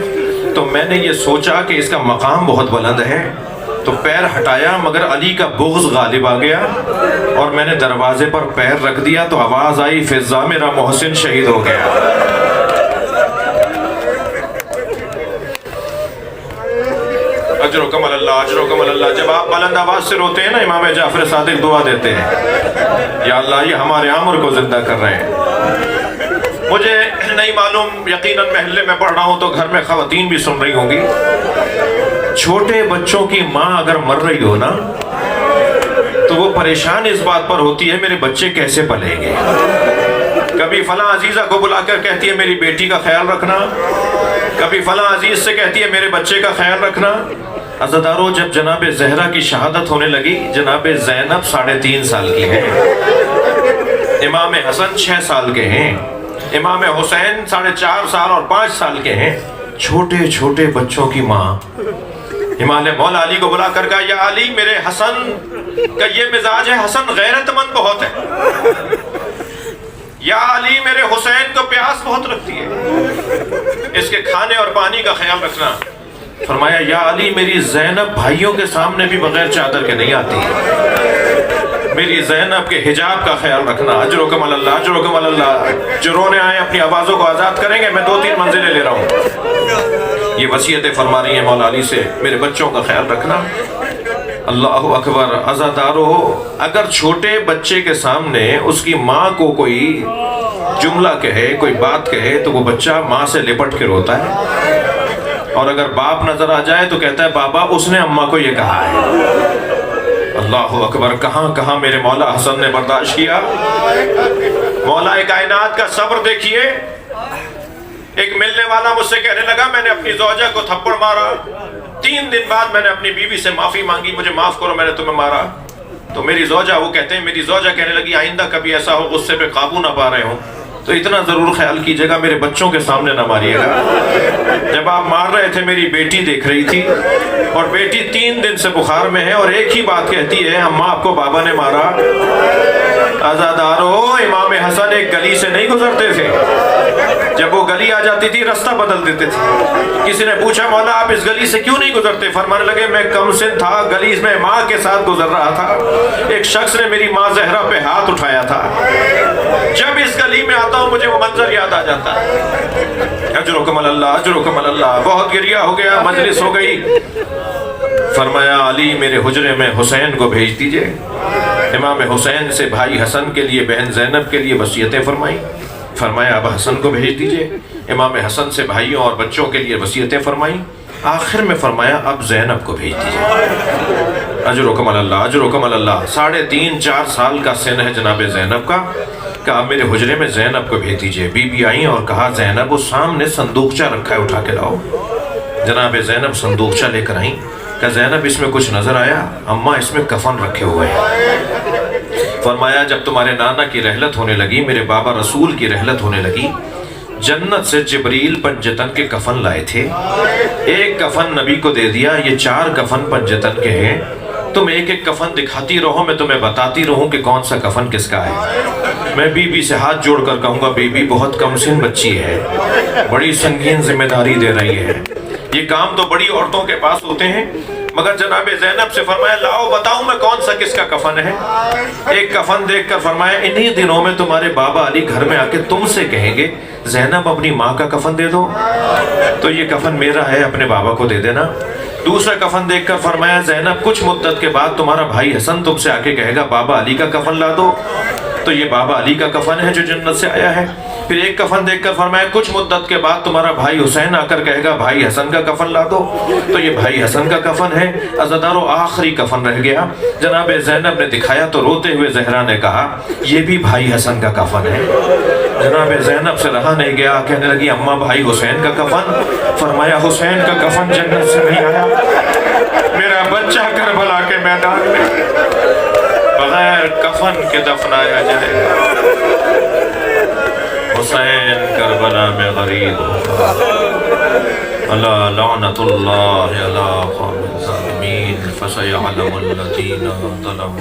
تو میں نے یہ سوچا کہ اس کا مقام بہت بلند ہے، تو پیر ہٹایا مگر علی کا بغض غالب آ گیا اور میں نے دروازے پر پیر رکھ دیا تو آواز آئی فضا میرا محسن شہید ہو گیا۔ اجرکم اللہ، اجرکم اللہ۔ جب آپ بلند آواز سے روتے ہیں نا، امام جعفر صادق دعا دیتے ہیں یا اللہ یہ ہمارے عمر کو زندہ کر رہے ہیں۔ مجھے نہیں معلوم، یقیناً محلے میں پڑھ رہا ہوں تو گھر میں خواتین بھی سن رہی ہوں گی، چھوٹے بچوں کی ماں اگر مر رہی ہو نا تو وہ پریشان اس بات پر ہوتی ہے میرے بچے کیسے پلیں گے۔ کبھی فلاں عزیزہ کو بلا کر کہتی ہے میری بیٹی کا خیال رکھنا، کبھی فلاں عزیز سے کہتی ہے میرے بچے کا خیال رکھنا۔ عزادارو، جب جناب زہرا کی شہادت ہونے لگی، جناب زینب 3.5 سال کی ہے، امام حسن 6 سال کے ہیں، امام حسین 4.5 سال اور 5 سال کے ہیں، چھوٹے چھوٹے بچوں کی ماں امام مولا علی کو بلا کر کہا یا علی، میرے حسن کا یہ مزاج ہے، حسن غیرت مند بہت ہے، یا علی میرے حسین کو پیاس بہت لگتی ہے، اس کے کھانے اور پانی کا خیال رکھنا۔ فرمایا یا علی، میری زینب بھائیوں کے سامنے بھی بغیر چادر کے نہیں آتی ہے، میری زینب کے حجاب کا خیال رکھنا۔ اجرکم اللہ، اجرکم اللہ۔ جو رونے آئے اپنی آوازوں کو آزاد کریں گے، میں 2-3 منزلیں لے رہا ہوں۔ یہ وصیتیں فرما رہی ہیں مولا علی سے، میرے بچوں کا خیال رکھنا۔ اللہ اکبر۔ عزادارو، اگر چھوٹے بچے کے سامنے اس کی ماں کو کوئی جملہ کہے، کوئی بات کہے، تو وہ بچہ ماں سے لپٹ کے روتا ہے، اور اگر باپ نظر آ جائے تو کہتا ہے بابا اس نے اماں کو یہ کہا ہے۔ اللہ اکبر۔ کہاں کہاں میرے مولا حسن نے برداشت کیا۔ مولا کائنات کا صبر دیکھیے۔ ایک ملنے والا مجھ سے کہنے لگا میں نے اپنی زوجہ کو تھپڑ مارا، 3 دن بعد میں نے اپنی بیوی سے معافی مانگی، مجھے معاف کرو میں نے تمہیں مارا۔ تو میری زوجہ، وہ کہتے ہیں میری زوجہ کہنے لگی آئندہ کبھی ایسا ہو غصے پہ قابو نہ پا رہے ہوں تو اتنا ضرور خیال کیجیے گا میرے بچوں کے سامنے نہ ماریے گا۔ جب آپ مار رہے تھے میری بیٹی دیکھ رہی تھی، اور بیٹی 3 دن سے بخار میں ہے اور ایک ہی بات کہتی ہے اماں آپ کو بابا نے مارا۔ عزادارو، امام حسن ایک گلی سے نہیں گزرتے تھے، جب وہ گلی آ جاتی تھی راستہ بدل دیتے تھے۔ کسی نے پوچھا مولا آپ اس گلی سے کیوں نہیں گزرتے؟ فرمانے لگے میں کم سن تھا، گلی میں ماں کے ساتھ گزر رہا تھا، ایک شخص نے میری ماں زہرا پہ ہاتھ اٹھایا تھا، جب اس گلی میں آتا ہوں مجھے وہ منظر یاد آ جاتا ہے۔ اجرکم اللہ، اجرکم اللہ۔ بہت گریہ ہو گیا، مجلس ہو گئی۔ فرمایا علی میرے حجرے میں حسین کو بھیج دیجئے۔ امام حسین سے بھائی حسن کے لیے بہن زینب کے لیے وصیتیں فرمائی۔ فرمایا اب حسن کو بھیج دیجئے۔ امام حسن سے بھائیوں اور بچوں کے لیے وصیتیں فرمائی۔ آخر میں فرمایا اب زینب کو بھیج دیجئے۔ اجرکم اللہ، اجرکم اللہ۔ 3.5-4 سال کا سن ہے جناب زینب کا۔ کہا میرے حجرے میں زینب کو بھیج دیجئے۔ بی بی آئیں اور کہا زینب وہ سامنے صندوقچہ رکھا ہے اٹھا کے لاؤ۔ جناب زینب صندوقچہ لے کر آئیں۔ کہا زینب اس میں کچھ نظر آیا؟ اماں اس میں کفن رکھے ہوئے ہیں۔ فرمایا جب تمہارے نانا کی رحلت ہونے لگی، میرے بابا رسول کی رحلت ہونے لگی، جنت سے جبریل پنجتن کے کفن لائے تھے، ایک کفن نبی کو دے دیا، یہ 4 کفن پنجتن کے ہیں، تم ایک ایک کفن دکھاتی رہو، میں تمہیں بتاتی رہوں کہ کون سا کفن کس کا ہے۔ میں بی بی سے ہاتھ جوڑ کر کہوں گا بی بی بہت کم سن بچی ہے، بڑی سنگین ذمہ داری دے رہی ہے، یہ کام تو بڑی عورتوں کے پاس ہوتے ہیں، مگر جناب زینب سے فرمایا لاؤ بتاؤں میں کون سا کس کا کفن ہے۔ ایک کفن دیکھ کر فرمایا انہی دنوں میں تمہارے بابا علی گھر میں آ کے تم سے کہیں گے زینب اپنی ماں کا کفن دے دو، تو یہ کفن میرا ہے اپنے بابا کو دے دینا۔ دوسرا کفن دیکھ کر فرمایا زینب کچھ مدت کے بعد تمہارا بھائی حسن تم سے آ کے کہے گا بابا علی کا کفن لا دو، تو یہ بابا علی کا کفن ہے جو جنت سے آیا ہے۔ پھر ایک کفن دیکھ کر فرمایا کچھ مدت کے بعد تمہارا بھائی حسین آ کر کہے گا بھائی حسن کا کفن لا دو، تو یہ بھائی حسن کا کفن ہے۔ عزادارو آخری کفن رہ گیا، جناب زینب نے دکھایا تو روتے ہوئے زہرا نے کہا یہ بھی بھائی حسن کا کفن ہے۔ جناب زینب سے رہا نہیں گیا، کہنے لگی اماں بھائی حسین کا کفن؟ فرمایا حسین کا کفن جنت سے نہیں آیا، میرا بچہ کربلا کے میدان میں بغیر کفن کے دفنایا جائے گا۔ حسین کربلا میں غریب ہوگا۔ الا لعنت اللہ علی قوم الظالمین فسیعلم الذین ظلموا